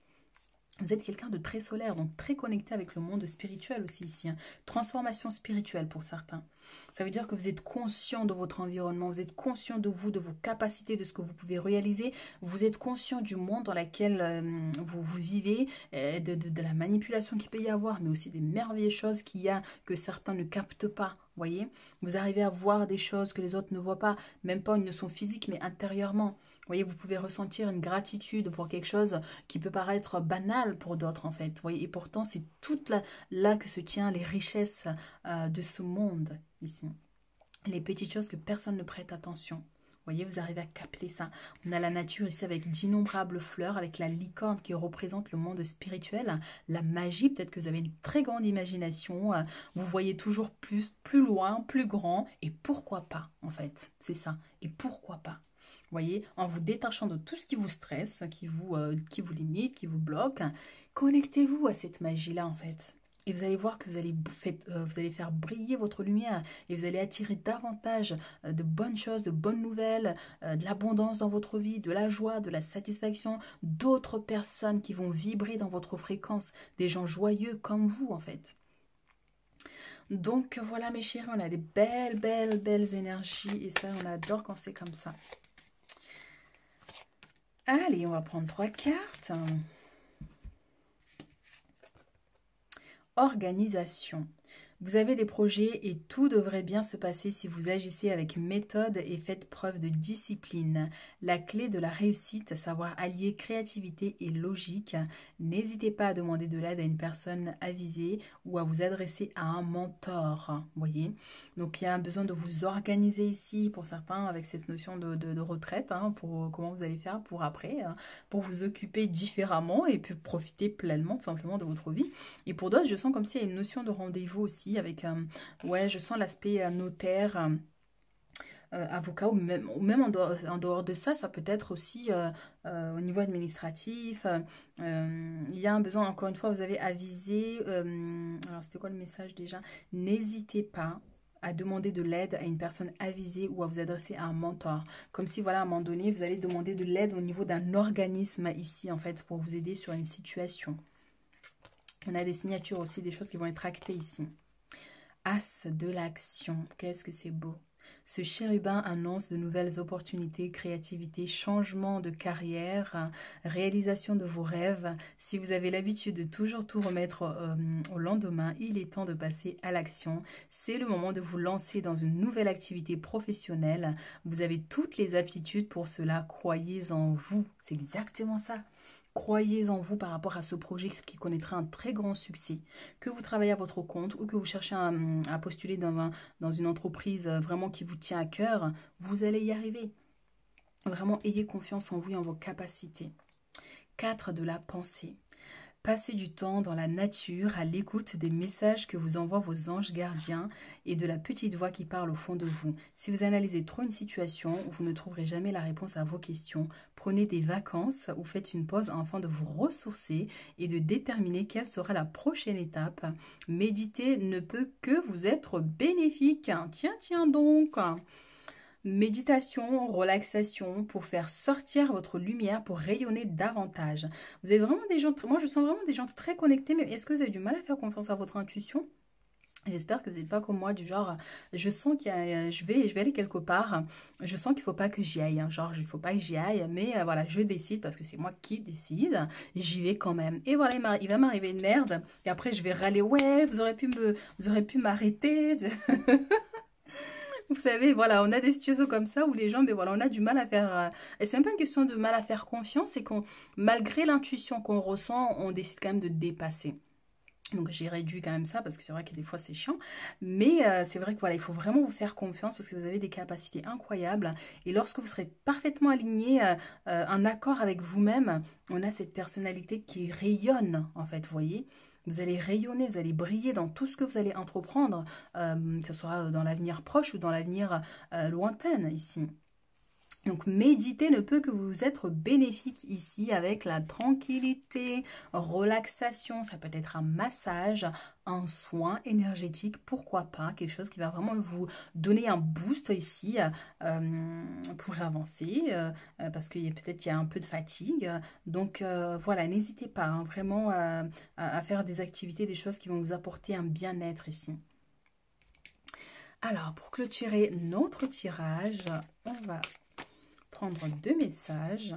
Vous êtes quelqu'un de très solaire, donc très connecté avec le monde spirituel aussi ici, hein. Transformation spirituelle pour certains. Ça veut dire que vous êtes conscient de votre environnement, vous êtes conscient de vous, de vos capacités, de ce que vous pouvez réaliser. Vous êtes conscient du monde dans lequel vous vivez, de la manipulation qu'il peut y avoir, mais aussi des merveilleuses choses qu'il y a que certains ne captent pas. Voyez, vous arrivez à voir des choses que les autres ne voient pas, même pas une notion physique, mais intérieurement. Vous voyez, vous pouvez ressentir une gratitude pour quelque chose qui peut paraître banal pour d'autres, en fait. Vous voyez, et pourtant, c'est toute là que se tient les richesses de ce monde, ici. Les petites choses que personne ne prête attention. Vous voyez, vous arrivez à capter ça. On a la nature ici avec d'innombrables fleurs, avec la licorne qui représente le monde spirituel, la magie, peut-être que vous avez une très grande imagination, vous voyez toujours plus loin, plus grand, et pourquoi pas, en fait, c'est ça, et pourquoi pas. Vous voyez, en vous détachant de tout ce qui vous stresse, qui vous limite, qui vous bloque, connectez-vous à cette magie-là, en fait. Et vous allez voir que vous allez faire briller votre lumière et vous allez attirer davantage de bonnes choses, de bonnes nouvelles, de l'abondance dans votre vie, de la joie, de la satisfaction, d'autres personnes qui vont vibrer dans votre fréquence, des gens joyeux comme vous, en fait. Donc voilà mes chéris, on a des belles, belles, belles énergies et ça, on adore quand c'est comme ça. Allez, on va prendre 3 cartes. Organisation. Vous avez des projets et tout devrait bien se passer si vous agissez avec méthode et faites preuve de discipline. La clé de la réussite, savoir allier créativité et logique. N'hésitez pas à demander de l'aide à une personne avisée ou à vous adresser à un mentor. Voyez, donc il y a un besoin de vous organiser ici pour certains avec cette notion de retraite, hein, pour comment vous allez faire pour après, hein, pour vous occuper différemment et puis profiter pleinement tout simplement de votre vie. Et pour d'autres, je sens comme s'il y a une notion de rendez-vous aussi avec, ouais, je sens l'aspect notaire, avocat, ou même en dehors de ça, ça peut être aussi au niveau administratif. Il y a un besoin, encore une fois, vous avez avisé, alors c'était quoi le message déjà? N'hésitez pas à demander de l'aide à une personne avisée ou à vous adresser à un mentor. Comme si, voilà, à un moment donné, vous allez demander de l'aide au niveau d'un organisme ici, en fait, pour vous aider sur une situation. On a des signatures aussi, des choses qui vont être actées ici. As de l'action, qu'est-ce que c'est beau. Ce chérubin annonce de nouvelles opportunités, créativité, changement de carrière, réalisation de vos rêves. Si vous avez l'habitude de toujours tout remettre au lendemain, il est temps de passer à l'action. C'est le moment de vous lancer dans une nouvelle activité professionnelle. Vous avez toutes les aptitudes pour cela. Croyez en vous. C'est exactement ça. Croyez en vous par rapport à ce projet qui connaîtra un très grand succès. Que vous travaillez à votre compte ou que vous cherchez à postuler dans une entreprise vraiment qui vous tient à cœur, vous allez y arriver. Vraiment, ayez confiance en vous et en vos capacités. 4 de la pensée. Passez du temps dans la nature à l'écoute des messages que vous envoient vos anges gardiens et de la petite voix qui parle au fond de vous. Si vous analysez trop une situation, vous ne trouverez jamais la réponse à vos questions. Prenez des vacances ou faites une pause afin de vous ressourcer et de déterminer quelle sera la prochaine étape. Méditer ne peut que vous être bénéfique. Tiens donc! Méditation, relaxation pour faire sortir votre lumière, pour rayonner davantage. Vous êtes vraiment des gens, moi je sens vraiment des gens très connectés, mais est-ce que vous avez du mal à faire confiance à votre intuition? J'espère que vous n'êtes pas comme moi, du genre, je sens qu'il y a, je vais aller quelque part, je sens qu'il ne faut pas que j'y aille, hein, genre, il ne faut pas que j'y aille, mais voilà, je décide, parce que c'est moi qui décide, j'y vais quand même. Et voilà, il va m'arriver une merde, et après je vais râler, ouais, vous aurez pu m'arrêter. Vous savez, voilà, on a des situations comme ça où les gens, mais voilà, on a du mal à faire... et c'est même pas une question de mal à faire confiance, c'est qu'on, malgré l'intuition qu'on ressent, on décide quand même de dépasser. Donc j'ai réduit quand même ça parce que c'est vrai que des fois c'est chiant. Mais c'est vrai que voilà, il faut vraiment vous faire confiance parce que vous avez des capacités incroyables. Et lorsque vous serez parfaitement aligné, en accord avec vous-même, on a cette personnalité qui rayonne en fait, vous voyez. Vous allez rayonner, vous allez briller dans tout ce que vous allez entreprendre, que ce soit dans l'avenir proche ou dans l'avenir lointain ici. Donc, méditer ne peut que vous être bénéfique ici avec la tranquillité, relaxation. Ça peut être un massage, un soin énergétique, pourquoi pas. Quelque chose qui va vraiment vous donner un boost ici pour avancer parce qu'il y a peut-être qu'il y a un peu de fatigue. Donc, voilà, n'hésitez pas hein, vraiment à faire des activités, des choses qui vont vous apporter un bien-être ici. Alors, pour clôturer notre tirage, on va prendre 2 messages.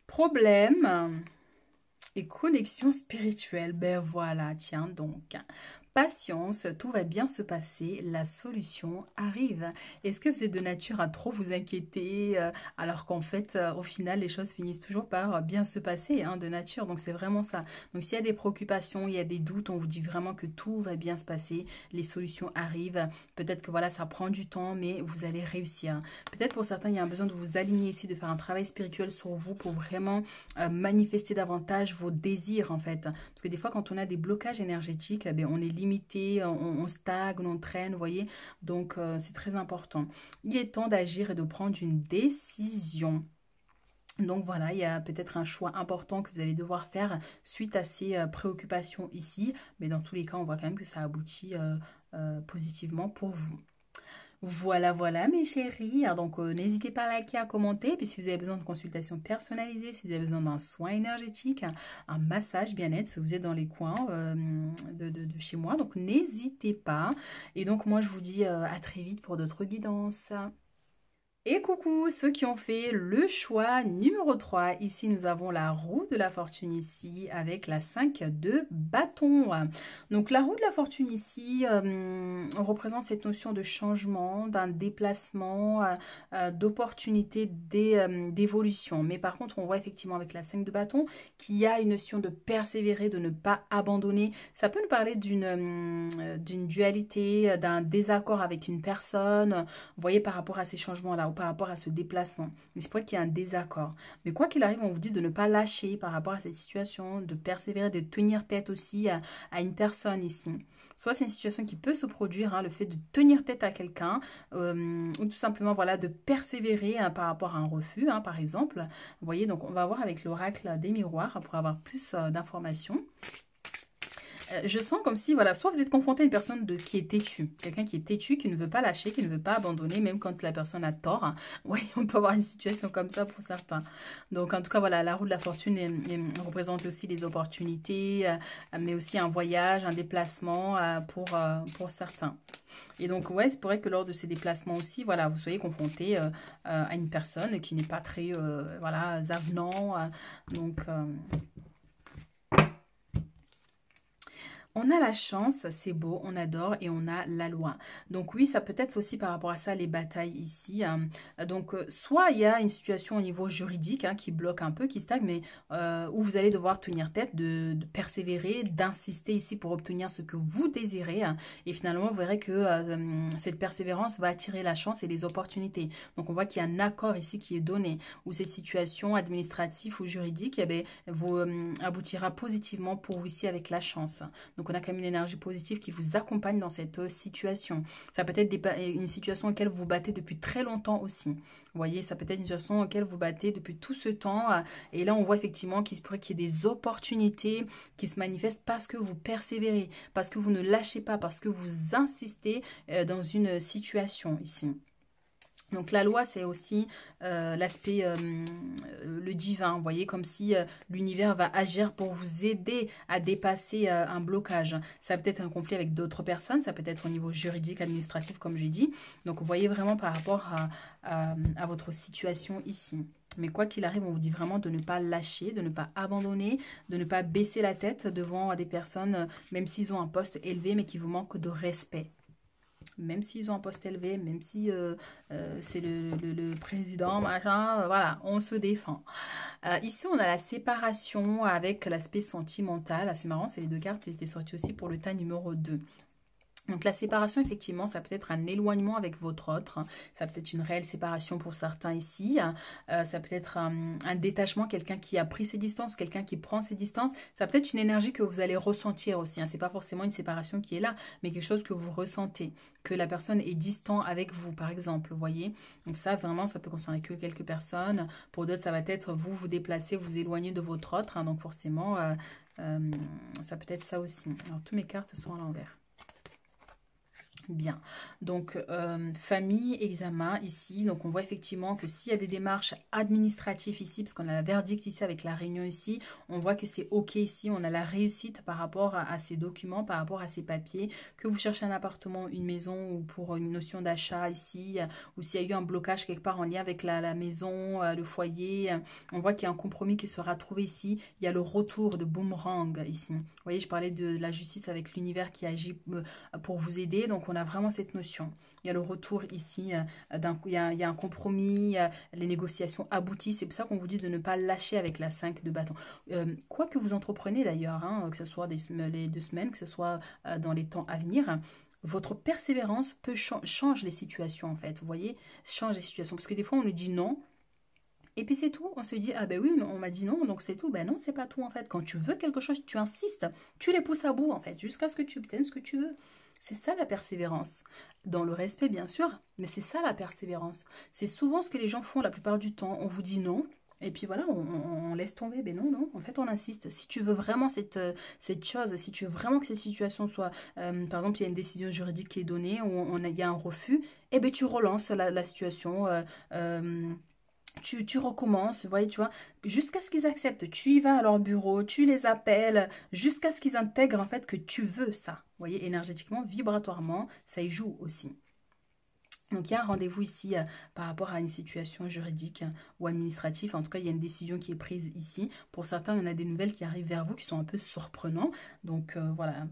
Problème et connexion spirituelle. Ben voilà, tiens donc. Patience, tout va bien se passer, la solution arrive. Est-ce que vous êtes de nature à trop vous inquiéter alors qu'en fait, au final, les choses finissent toujours par bien se passer hein, de nature. Donc c'est vraiment ça. Donc s'il y a des préoccupations, il y a des doutes, on vous dit vraiment que tout va bien se passer, les solutions arrivent. Peut-être que voilà, ça prend du temps, mais vous allez réussir. Peut-être pour certains, il y a un besoin de vous aligner ici, de faire un travail spirituel sur vous pour vraiment manifester davantage vos désirs en fait. Parce que des fois, quand on a des blocages énergétiques, eh on est limité, on stagne, on traîne, vous voyez. Donc, c'est très important. Il est temps d'agir et de prendre une décision. Donc voilà, il y a peut-être un choix important que vous allez devoir faire suite à ces préoccupations ici. Mais dans tous les cas, on voit quand même que ça aboutit positivement pour vous. Voilà, voilà mes chéris. Alors, donc, n'hésitez pas à liker, à commenter. Puis si vous avez besoin de consultation personnalisée, si vous avez besoin d'un soin énergétique, un massage bien-être, si vous êtes dans les coins de chez moi. Donc, n'hésitez pas. Et donc, moi, je vous dis à très vite pour d'autres guidances. Et coucou ceux qui ont fait le choix numéro 3. Ici, nous avons la roue de la fortune ici avec la 5 de bâton. Donc, la roue de la fortune ici représente cette notion de changement, d'un déplacement, d'opportunité, d'évolution. Mais par contre, on voit effectivement avec la 5 de bâton qu'il y a une notion de persévérer, de ne pas abandonner. Ça peut nous parler d'une dualité, d'un désaccord avec une personne. Vous voyez, par rapport à ces changements-là, par rapport à ce déplacement. Il se pourrait qu'il y ait un désaccord. Mais quoi qu'il arrive, on vous dit de ne pas lâcher par rapport à cette situation, de persévérer, de tenir tête aussi à une personne ici. Soit c'est une situation qui peut se produire, hein, le fait de tenir tête à quelqu'un, ou tout simplement voilà, de persévérer hein, par rapport à un refus, hein, par exemple. Vous voyez, donc on va voir avec l'oracle des miroirs pour avoir plus d'informations. je sens comme si, voilà, soit vous êtes confronté à une personne qui est têtue, quelqu'un qui est têtu, qui ne veut pas lâcher, qui ne veut pas abandonner, même quand la personne a tort. Hein. Oui, on peut avoir une situation comme ça pour certains. Donc, en tout cas, voilà, la roue de la fortune représente aussi les opportunités, mais aussi un voyage, un déplacement pour certains. Et donc, ouais, c'est pourrait que lors de ces déplacements aussi, voilà, vous soyez confronté à une personne qui n'est pas très, voilà, avenant. Donc, on a la chance, c'est beau, on adore et on a la loi. Donc oui, ça peut être aussi par rapport à ça les batailles ici. Donc soit il y a une situation au niveau juridique qui bloque un peu, qui stagne, mais où vous allez devoir tenir tête, de persévérer, d'insister ici pour obtenir ce que vous désirez. Et finalement, vous verrez que cette persévérance va attirer la chance et les opportunités. Donc on voit qu'il y a un accord ici qui est donné, où cette situation administrative ou juridique eh bien, vous aboutira positivement pour vous ici avec la chance. Donc, on a quand même une énergie positive qui vous accompagne dans cette situation. Ça peut être une situation auquel vous vous battez depuis très longtemps aussi. Vous voyez, ça peut être une situation auquel vous battez depuis tout ce temps. Et là, on voit effectivement qu'il se pourrait qu'il y ait des opportunités qui se manifestent parce que vous persévérez, parce que vous ne lâchez pas, parce que vous insistez dans une situation ici. Donc la loi, c'est aussi l'aspect, le divin, vous voyez, comme si l'univers va agir pour vous aider à dépasser un blocage. Ça peut être un conflit avec d'autres personnes, ça peut être au niveau juridique, administratif, comme j'ai dit. Donc vous voyez vraiment par rapport à votre situation ici. Mais quoi qu'il arrive, on vous dit vraiment de ne pas lâcher, de ne pas abandonner, de ne pas baisser la tête devant des personnes, même s'ils ont un poste élevé, mais qui vous manquent de respect. Même s'ils ont un poste élevé, même si c'est le président, machin, voilà, on se défend. Ici, on a la séparation avec l'aspect sentimental. C'est marrant, c'est les deux cartes qui étaient sorties aussi pour le tas numéro 2. Donc la séparation, effectivement, ça peut être un éloignement avec votre autre. Ça peut être une réelle séparation pour certains ici. Ça peut être un détachement, quelqu'un qui a pris ses distances, quelqu'un qui prend ses distances. Ça peut être une énergie que vous allez ressentir aussi. Ce n'est pas forcément une séparation qui est là, mais quelque chose que vous ressentez. Que la personne est distant avec vous, par exemple. Vous voyez. Donc ça, vraiment, ça peut concerner que quelques personnes. Pour d'autres, ça va être vous vous déplacer, vous éloigner de votre autre. Donc forcément, ça peut être ça aussi. Alors, toutes mes cartes sont à l'envers. Bien, donc famille, examen ici, donc on voit effectivement que s'il y a des démarches administratives ici, parce qu'on a la verdict ici avec la réunion ici, on voit que c'est ok ici, on a la réussite par rapport à ces documents, par rapport à ces papiers, que vous cherchez un appartement, une maison ou pour une notion d'achat ici, ou s'il y a eu un blocage quelque part en lien avec la maison, le foyer, on voit qu'il y a un compromis qui sera trouvé ici, il y a le retour de boomerang ici. Vous voyez, je parlais de la justice avec l'univers qui agit pour vous aider, donc on a vraiment cette notion. Il y a le retour ici, il y a un compromis, les négociations aboutissent. C'est pour ça qu'on vous dit de ne pas lâcher avec la 5 de bâton. Quoi que vous entreprenez d'ailleurs, que ce soit les 2 semaines, que ce soit dans les temps à venir, votre persévérance peut change les situations en fait. Vous voyez, change les situations. Parce que des fois on nous dit non. Et puis c'est tout, on se dit, ah ben oui, on m'a dit non, donc c'est tout. Ben non, c'est pas tout en fait. Quand tu veux quelque chose, tu insistes, tu les pousses à bout en fait, jusqu'à ce que tu obtiennes ce que tu veux. C'est ça la persévérance. Dans le respect, bien sûr, mais c'est ça la persévérance. C'est souvent ce que les gens font la plupart du temps. On vous dit non, et puis voilà, on laisse tomber. Mais non, non, en fait, on insiste. Si tu veux vraiment cette chose, si tu veux vraiment que cette situation soit... par exemple, il y a une décision juridique qui est donnée, où il y a un refus, eh bien, tu relances la situation... tu recommences, vous voyez, tu vois, jusqu'à ce qu'ils acceptent. Tu y vas à leur bureau, tu les appelles, jusqu'à ce qu'ils intègrent en fait que tu veux ça. Vous voyez, énergétiquement, vibratoirement, ça y joue aussi. Donc, il y a un rendez-vous ici par rapport à une situation juridique ou administrative. En tout cas, il y a une décision qui est prise ici. Pour certains, on a des nouvelles qui arrivent vers vous qui sont un peu surprenantes. Donc, voilà,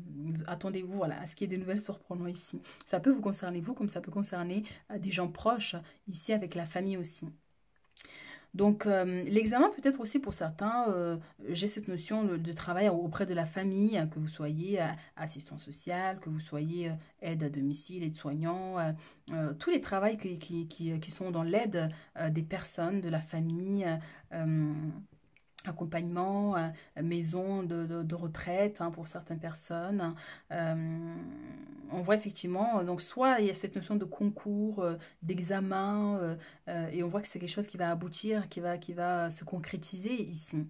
attendez-vous voilà, à ce qu'il y ait des nouvelles surprenantes ici. Ça peut vous concerner, vous, comme ça peut concerner des gens proches, ici avec la famille aussi. Donc, l'examen peut être aussi pour certains, j'ai cette notion de travail auprès de la famille, que vous soyez assistant social, que vous soyez aide à domicile, aide-soignant, tous les travails qui sont dans l'aide des personnes, de la famille, accompagnement, maison de retraite pour certaines personnes. On voit effectivement, donc soit il y a cette notion de concours, d'examen, et on voit que c'est quelque chose qui va aboutir, qui va se concrétiser ici.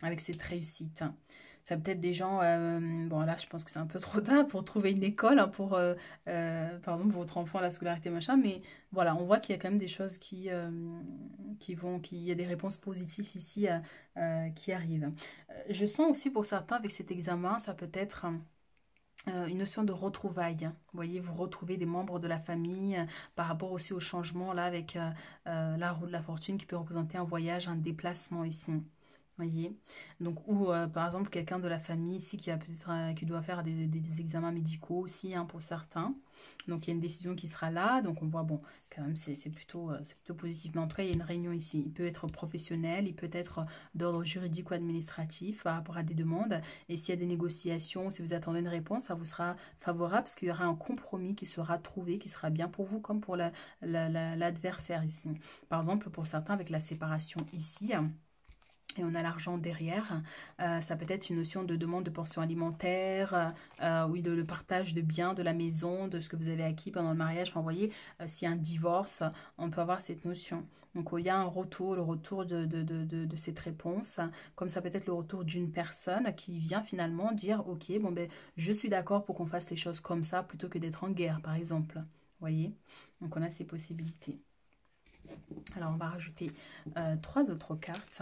avec cette réussite. Ça peut être des gens, bon là je pense que c'est un peu trop tard pour trouver une école, hein, pour par exemple votre enfant, la scolarité, machin, mais voilà, on voit qu'il y a quand même des choses qu'il y a des réponses positives ici qui arrivent. Je sens aussi pour certains avec cet examen, ça peut être une notion de retrouvailles. Vous voyez, vous retrouvez des membres de la famille par rapport aussi au changement là avec la roue de la fortune qui peut représenter un voyage, un déplacement ici. Voyez, donc ou par exemple quelqu'un de la famille ici qui a peut-être qui doit faire des examens médicaux aussi, hein, pour certains. Donc il y a une décision qui sera là, donc on voit bon quand même c'est plutôt positif. Mais en tout cas il y a une réunion ici. Il peut être professionnel, il peut être d'ordre juridique ou administratif par rapport à des demandes. Et s'il y a des négociations, si vous attendez une réponse, ça vous sera favorable parce qu'il y aura un compromis qui sera trouvé, qui sera bien pour vous comme pour l'adversaire ici. Par exemple pour certains avec la séparation ici. Et on a l'argent derrière, ça peut être une notion de demande de pension alimentaire, oui, de le partage de biens, de la maison, de ce que vous avez acquis pendant le mariage. Enfin, vous voyez, s'il y a un divorce, on peut avoir cette notion. Donc, il y a un retour, le retour de cette réponse, comme ça peut être le retour d'une personne qui vient finalement dire, ok, bon, ben, je suis d'accord pour qu'on fasse les choses comme ça, plutôt que d'être en guerre, par exemple. Vous voyez, donc on a ces possibilités. Alors, on va rajouter 3 autres cartes.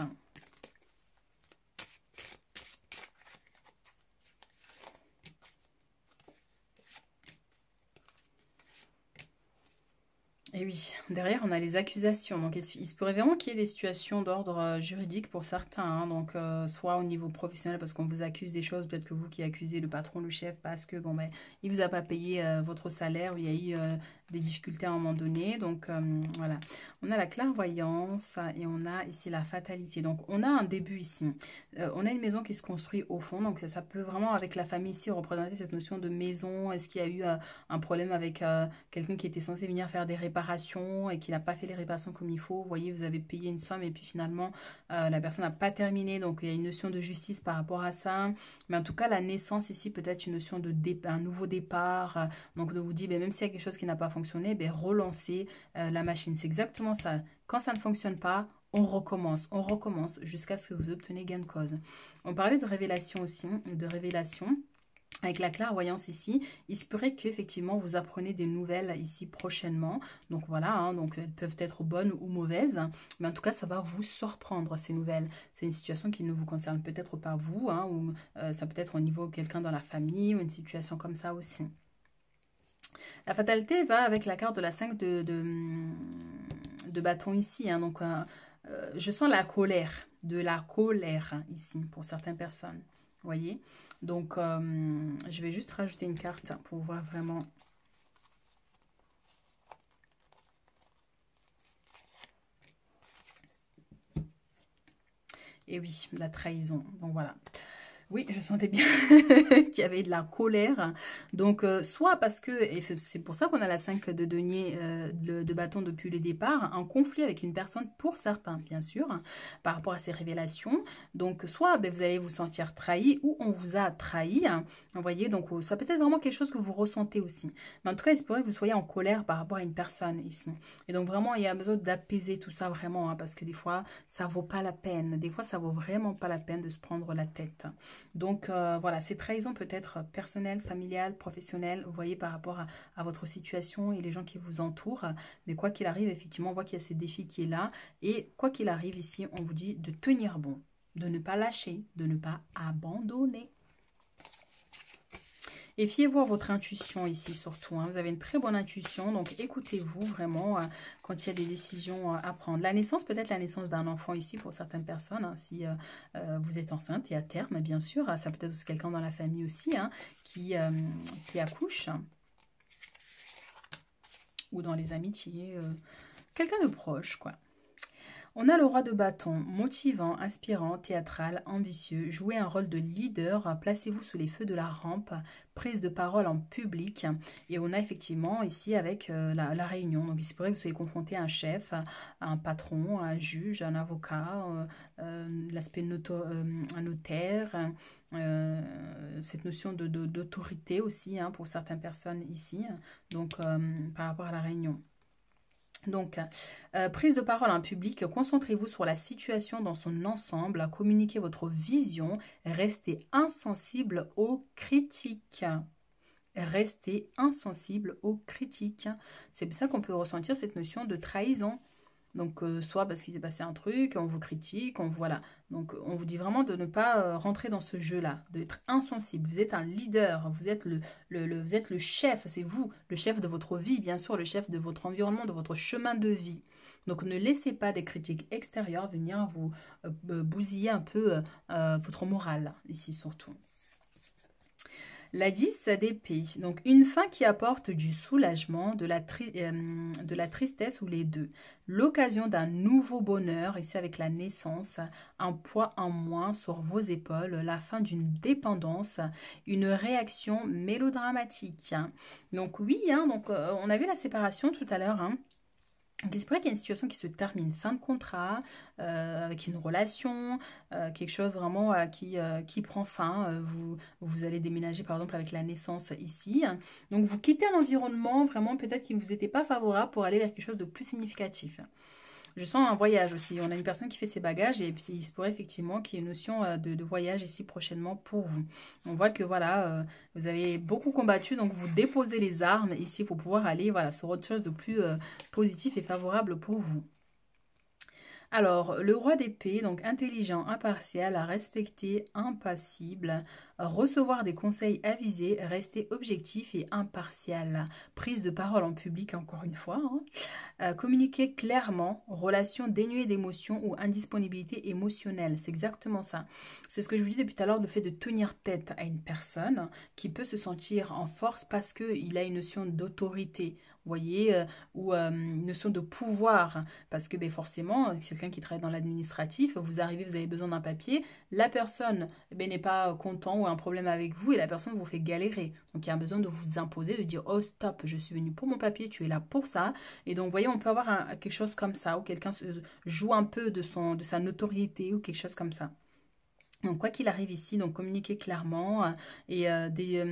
Et oui, derrière, on a les accusations. Donc, il se pourrait vraiment qu'il y ait des situations d'ordre juridique pour certains, hein. Donc, soit au niveau professionnel, parce qu'on vous accuse des choses, peut-être que vous qui accusez le patron, le chef, parce que, bon, ben, il vous a pas payé votre salaire, ou il y a eu des difficultés à un moment donné. Donc, voilà. On a la clairvoyance et on a ici la fatalité. Donc, on a un début ici. On a une maison qui se construit au fond. Donc, ça peut vraiment, avec la famille ici, représenter cette notion de maison. Est-ce qu'il y a eu un problème avec quelqu'un qui était censé venir faire des réparations et qui n'a pas fait les réparations comme il faut? Vous voyez, vous avez payé une somme et puis finalement, la personne n'a pas terminé. Donc, il y a une notion de justice par rapport à ça. Mais en tout cas, la naissance ici peut être une notion de un nouveau départ. Donc, de vous dire, ben, même s'il y a quelque chose qui n'a pas fonctionné, ben, relancer la machine. C'est exactement ça. Quand ça ne fonctionne pas, on recommence jusqu'à ce que vous obtenez gain de cause. On parlait de révélation aussi, de révélation. Avec la clairvoyance ici, il se pourrait qu'effectivement vous apprenez des nouvelles ici prochainement. Donc voilà, hein, donc elles peuvent être bonnes ou mauvaises. Mais en tout cas, ça va vous surprendre ces nouvelles. C'est une situation qui ne vous concerne peut-être pas vous, hein, ou ça peut être au niveau de quelqu'un dans la famille ou une situation comme ça aussi. La fatalité va avec la carte de la 5 de bâton ici. Hein, donc je sens la colère, de la colère ici pour certaines personnes. Vous voyez? Donc, je vais juste rajouter une carte pour voir vraiment. Et oui, la trahison. Donc, voilà. Oui, je sentais bien qu'il y avait de la colère. Donc, soit parce que, et c'est pour ça qu'on a la 5 de denier de bâton depuis le départ, un conflit avec une personne pour certains, bien sûr, par rapport à ces révélations. Donc, soit ben, vous allez vous sentir trahi ou on vous a trahi. Vous voyez, donc ça peut être vraiment quelque chose que vous ressentez aussi. Mais en tout cas, il se pourrait que vous soyez en colère par rapport à une personne ici. Et donc, vraiment, il y a besoin d'apaiser tout ça vraiment, hein, parce que des fois, ça vaut pas la peine. Des fois, ça vaut vraiment pas la peine de se prendre la tête. Donc voilà, ces trahisons peut être personnelles, familiales, professionnelles, vous voyez, par rapport à votre situation et les gens qui vous entourent. Mais quoi qu'il arrive, effectivement, on voit qu'il y a ce défi qui est là. Et quoi qu'il arrive ici, on vous dit de tenir bon, de ne pas lâcher, de ne pas abandonner. Et fiez-vous à votre intuition ici surtout, hein. Vous avez une très bonne intuition, donc écoutez-vous vraiment quand il y a des décisions à prendre. La naissance, peut-être la naissance d'un enfant ici pour certaines personnes, hein, si vous êtes enceinte et à terme, bien sûr. Ça peut être aussi quelqu'un dans la famille aussi, hein, qui accouche. Ou dans les amitiés, quelqu'un de proche, quoi. On a le roi de bâton, motivant, inspirant, théâtral, ambitieux, jouez un rôle de leader, placez-vous sous les feux de la rampe, prise de parole en public. Et on a effectivement ici avec la réunion. Donc il se pourrait que vous soyez confronté à un chef, à un patron, à un juge, à un avocat, l'aspect un notaire, cette notion d'autorité aussi, hein, pour certaines personnes ici. Donc par rapport à la réunion. Donc, prise de parole en public, concentrez-vous sur la situation dans son ensemble, communiquez votre vision, restez insensible aux critiques. Restez insensible aux critiques. C'est pour ça qu'on peut ressentir cette notion de trahison. Donc, soit parce qu'il s'est passé un truc, on vous critique, voilà. Donc, on vous dit vraiment de ne pas rentrer dans ce jeu-là, d'être insensible. Vous êtes un leader, vous êtes vous êtes le chef, c'est vous, le chef de votre vie, bien sûr, le chef de votre environnement, de votre chemin de vie. Donc, ne laissez pas des critiques extérieures venir vous bousiller un peu votre morale, ici surtout. La 10 d'épée, donc une fin qui apporte du soulagement, de la tristesse ou les deux. L'occasion d'un nouveau bonheur, ici avec la naissance, un poids en moins sur vos épaules, la fin d'une dépendance, une réaction mélodramatique. Donc oui, donc, on a vu la séparation tout à l'heure, c'est pour ça qu'il y a une situation qui se termine, fin de contrat, avec une relation, quelque chose vraiment qui prend fin. Vous allez déménager par exemple avec la naissance ici. Donc vous quittez un environnement vraiment peut-être qui ne vous était pas favorable pour aller vers quelque chose de plus significatif. Je sens un voyage aussi. On a une personne qui fait ses bagages et puis il se pourrait effectivement qu'il y ait une notion de voyage ici prochainement pour vous. On voit que voilà, vous avez beaucoup combattu, donc vous déposez les armes ici pour pouvoir aller voilà, sur autre chose de plus positif et favorable pour vous. Alors, le roi d'épée, donc intelligent, impartial, à respecter, impassible, recevoir des conseils avisés, rester objectif et impartial. Prise de parole en public, encore une fois. Communiquer clairement, relation dénuée d'émotions ou indisponibilité émotionnelle. C'est exactement ça. C'est ce que je vous dis depuis tout à l'heure, le fait de tenir tête à une personne qui peut se sentir en force parce qu'il a une notion d'autorité. Vous voyez, ou une notion de pouvoir, parce que forcément, quelqu'un qui travaille dans l'administratif, vous arrivez, vous avez besoin d'un papier, la personne n'est pas content ou a un problème avec vous et la personne vous fait galérer. Donc il y a un besoin de vous imposer, de dire « Oh stop, je suis venu pour mon papier, tu es là pour ça ». Et donc vous voyez, on peut avoir quelque chose comme ça, où quelqu'un joue un peu de sa notoriété ou quelque chose comme ça. Donc, quoi qu'il arrive ici, donc communiquer clairement et des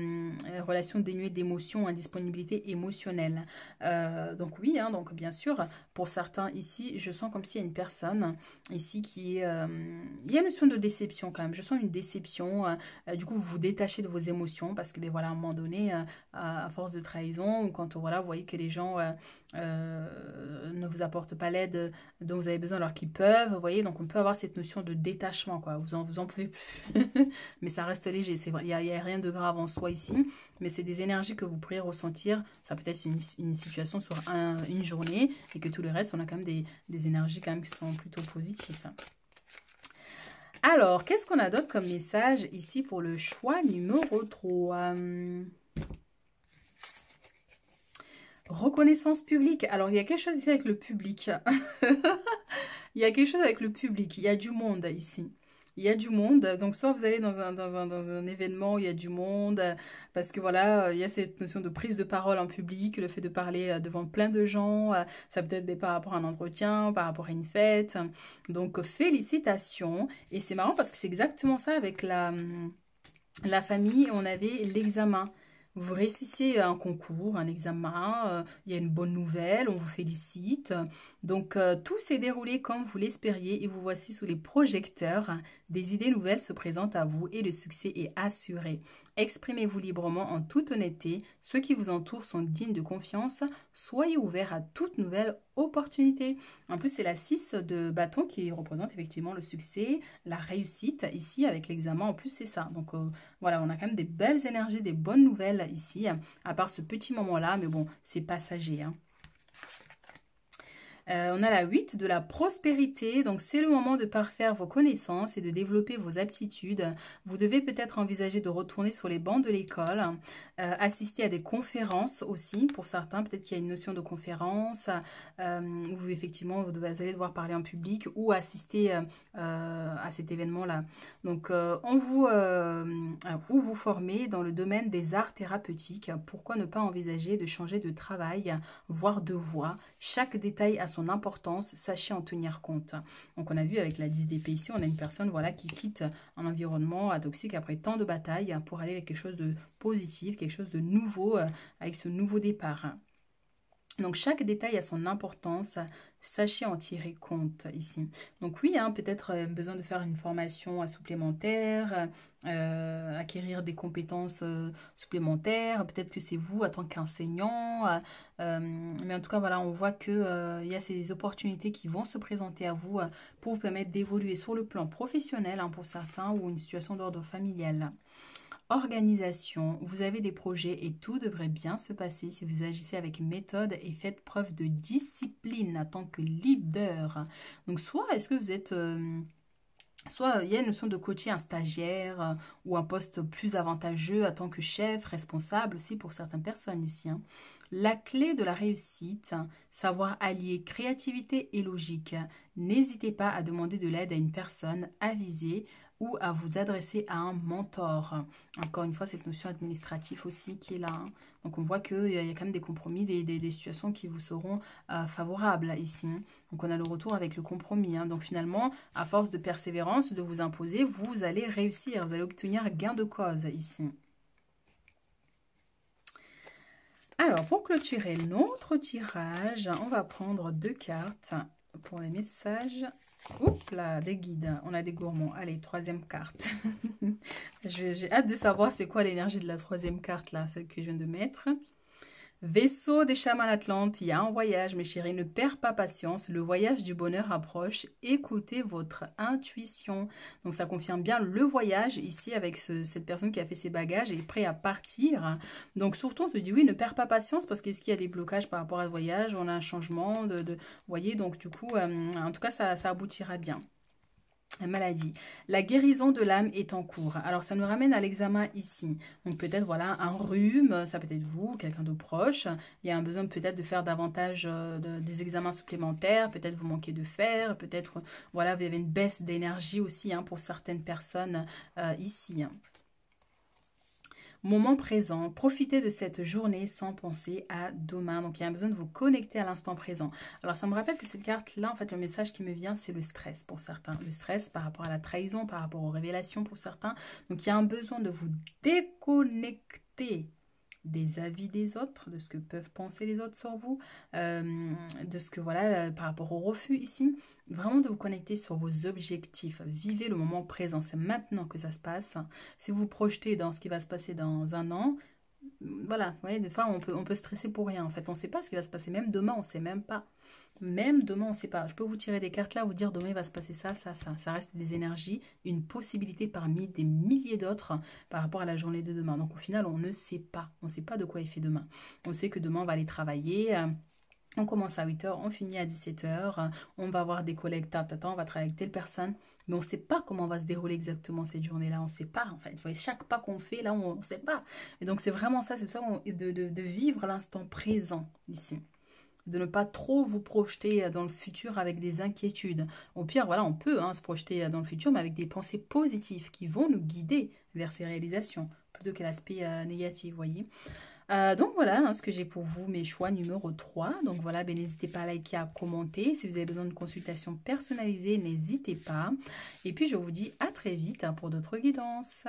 relations dénuées d'émotions, indisponibilité émotionnelle. Donc oui, donc bien sûr, pour certains ici, je sens comme s'il y a une personne ici qui est... il y a une notion de déception quand même. Je sens une déception. Du coup, vous vous détachez de vos émotions parce que voilà, à un moment donné, à force de trahison, ou quand voilà, vous voyez que les gens ne vous apportent pas l'aide dont vous avez besoin alors qu'ils peuvent, vous voyez, donc on peut avoir cette notion de détachement, quoi. Vous en pouvez plus, mais ça reste léger, c'est vrai, il n'y a rien de grave en soi ici, mais c'est des énergies que vous pourriez ressentir, ça peut être une situation sur une journée, et que tout le reste, on a quand même des énergies quand même qui sont plutôt positives. Alors, qu'est-ce qu'on a d'autre comme message ici pour le choix numéro 3 ? Reconnaissance publique. Alors, il y a quelque chose ici avec le public. Il y a quelque chose avec le public. Il y a du monde ici. Il y a du monde. Donc, soit vous allez dans un événement où il y a du monde, parce que voilà, il y a cette notion de prise de parole en public, le fait de parler devant plein de gens. Ça peut être par rapport à un entretien, par rapport à une fête. Donc, félicitations. Et c'est marrant parce que c'est exactement ça avec la famille. On avait l'examen. Vous réussissez un concours, un examen, il y a une bonne nouvelle, on vous félicite. Donc, tout s'est déroulé comme vous l'espériez et vous voici sous les projecteurs. Des idées nouvelles se présentent à vous et le succès est assuré. Exprimez-vous librement en toute honnêteté. Ceux qui vous entourent sont dignes de confiance. Soyez ouverts à toute nouvelle opportunité. En plus, c'est la 6 de bâton qui représente effectivement le succès, la réussite. Ici, avec l'examen, en plus, c'est ça. Donc, voilà, on a quand même des belles énergies, des bonnes nouvelles ici, à part ce petit moment-là. Mais bon, c'est passager, on a la 8 de la prospérité, donc c'est le moment de parfaire vos connaissances et de développer vos aptitudes. Vous devez peut-être envisager de retourner sur les bancs de l'école, assister à des conférences aussi, pour certains, peut-être qu'il y a une notion de conférence, où effectivement vous allez devoir parler en public ou assister à cet événement-là. Donc vous formez dans le domaine des arts thérapeutiques, pourquoi ne pas envisager de changer de travail, voire de voie. Chaque détail a son importance, sachez en tenir compte. Donc on a vu avec la 10 d'épée ici, on a une personne voilà, qui quitte un environnement toxique après tant de batailles pour aller avec quelque chose de positif, quelque chose de nouveau, avec ce nouveau départ. Donc, chaque détail a son importance. Sachez en tirer compte ici. Donc oui, hein, peut-être besoin de faire une formation supplémentaire, acquérir des compétences supplémentaires. Peut-être que c'est vous, en tant qu'enseignant. Mais en tout cas, voilà, on voit que il y a ces opportunités qui vont se présenter à vous pour vous permettre d'évoluer sur le plan professionnel, hein, pour certains, ou une situation d'ordre familial. Organisation, vous avez des projets et tout devrait bien se passer si vous agissez avec méthode et faites preuve de discipline en tant que leader. Donc soit est-ce que vous êtes... soit il y a une notion de coacher un stagiaire ou un poste plus avantageux en tant que chef, responsable aussi pour certaines personnes ici, hein. La clé de la réussite, savoir allier créativité et logique. N'hésitez pas à demander de l'aide à une personne avisée ou à vous adresser à un mentor. Encore une fois, cette notion administrative aussi qui est là, hein. Donc on voit qu'il y a quand même des compromis, des situations qui vous seront favorables ici, hein. Donc on a le retour avec le compromis, hein. Donc finalement, à force de persévérance, de vous imposer, vous allez réussir, vous allez obtenir gain de cause ici. Alors, pour clôturer notre tirage, on va prendre 2 cartes pour les messages. Oups là, des guides. On a des gourmands. Allez, 3e carte. J'ai hâte de savoir c'est quoi l'énergie de la 3e carte là, celle que je viens de mettre. Vaisseau des chamans Atlantes, il y a un voyage, mes chéris, ne perds pas patience, le voyage du bonheur approche, écoutez votre intuition. Donc ça confirme bien le voyage ici avec cette personne qui a fait ses bagages et est prêt à partir. Donc surtout on se dit oui, ne perds pas patience parce qu'est-ce qu'il y a des blocages par rapport à ce voyage, on a un changement vous voyez, donc du coup, en tout cas ça aboutira bien. La maladie. La guérison de l'âme est en cours. Alors, ça nous ramène à l'examen ici. Donc, peut-être, voilà, un rhume, ça peut être vous, quelqu'un de proche. Il y a un besoin peut-être de faire davantage des examens supplémentaires. Peut-être vous manquez de fer. Peut-être, voilà, vous avez une baisse d'énergie aussi, hein, pour certaines personnes ici. Moment présent, profitez de cette journée sans penser à demain. Donc, il y a un besoin de vous connecter à l'instant présent. Alors, ça me rappelle que cette carte-là, en fait, le message qui me vient, c'est le stress pour certains. Le stress par rapport à la trahison, par rapport aux révélations pour certains. Donc, il y a un besoin de vous déconnecter des avis des autres, de ce que peuvent penser les autres sur vous, de ce que, voilà, par rapport au refus ici, vraiment de vous connecter sur vos objectifs. Vivez le moment présent, c'est maintenant que ça se passe. Si vous vous projetez dans ce qui va se passer dans un an, voilà, vous voyez, des fois on peut stresser pour rien. En fait, on ne sait pas ce qui va se passer. Même demain, on ne sait même pas. Même demain, on ne sait pas. Je peux vous tirer des cartes là, vous dire demain il va se passer ça, ça, ça. Ça reste des énergies, une possibilité parmi des milliers d'autres par rapport à la journée de demain. Donc au final, on ne sait pas. On ne sait pas de quoi il fait demain. On sait que demain, on va aller travailler. On commence à 8 h, on finit à 17 h. On va avoir des collègues, on va travailler avec telle personne. Mais on ne sait pas comment va se dérouler exactement cette journée-là. On ne sait pas, en fait. Vous voyez, chaque pas qu'on fait, là, on ne sait pas. Et donc, c'est vraiment ça. C'est pour ça de vivre l'instant présent ici. De ne pas trop vous projeter dans le futur avec des inquiétudes. Au pire, voilà, on peut se projeter dans le futur, mais avec des pensées positives qui vont nous guider vers ces réalisations, plutôt que l'aspect négatif, vous voyez. Donc voilà, ce que j'ai pour vous, mes choix numéro 3. Donc voilà, n'hésitez pas à liker, à commenter. Si vous avez besoin de consultation personnalisée, n'hésitez pas. Et puis je vous dis à très vite pour d'autres guidances.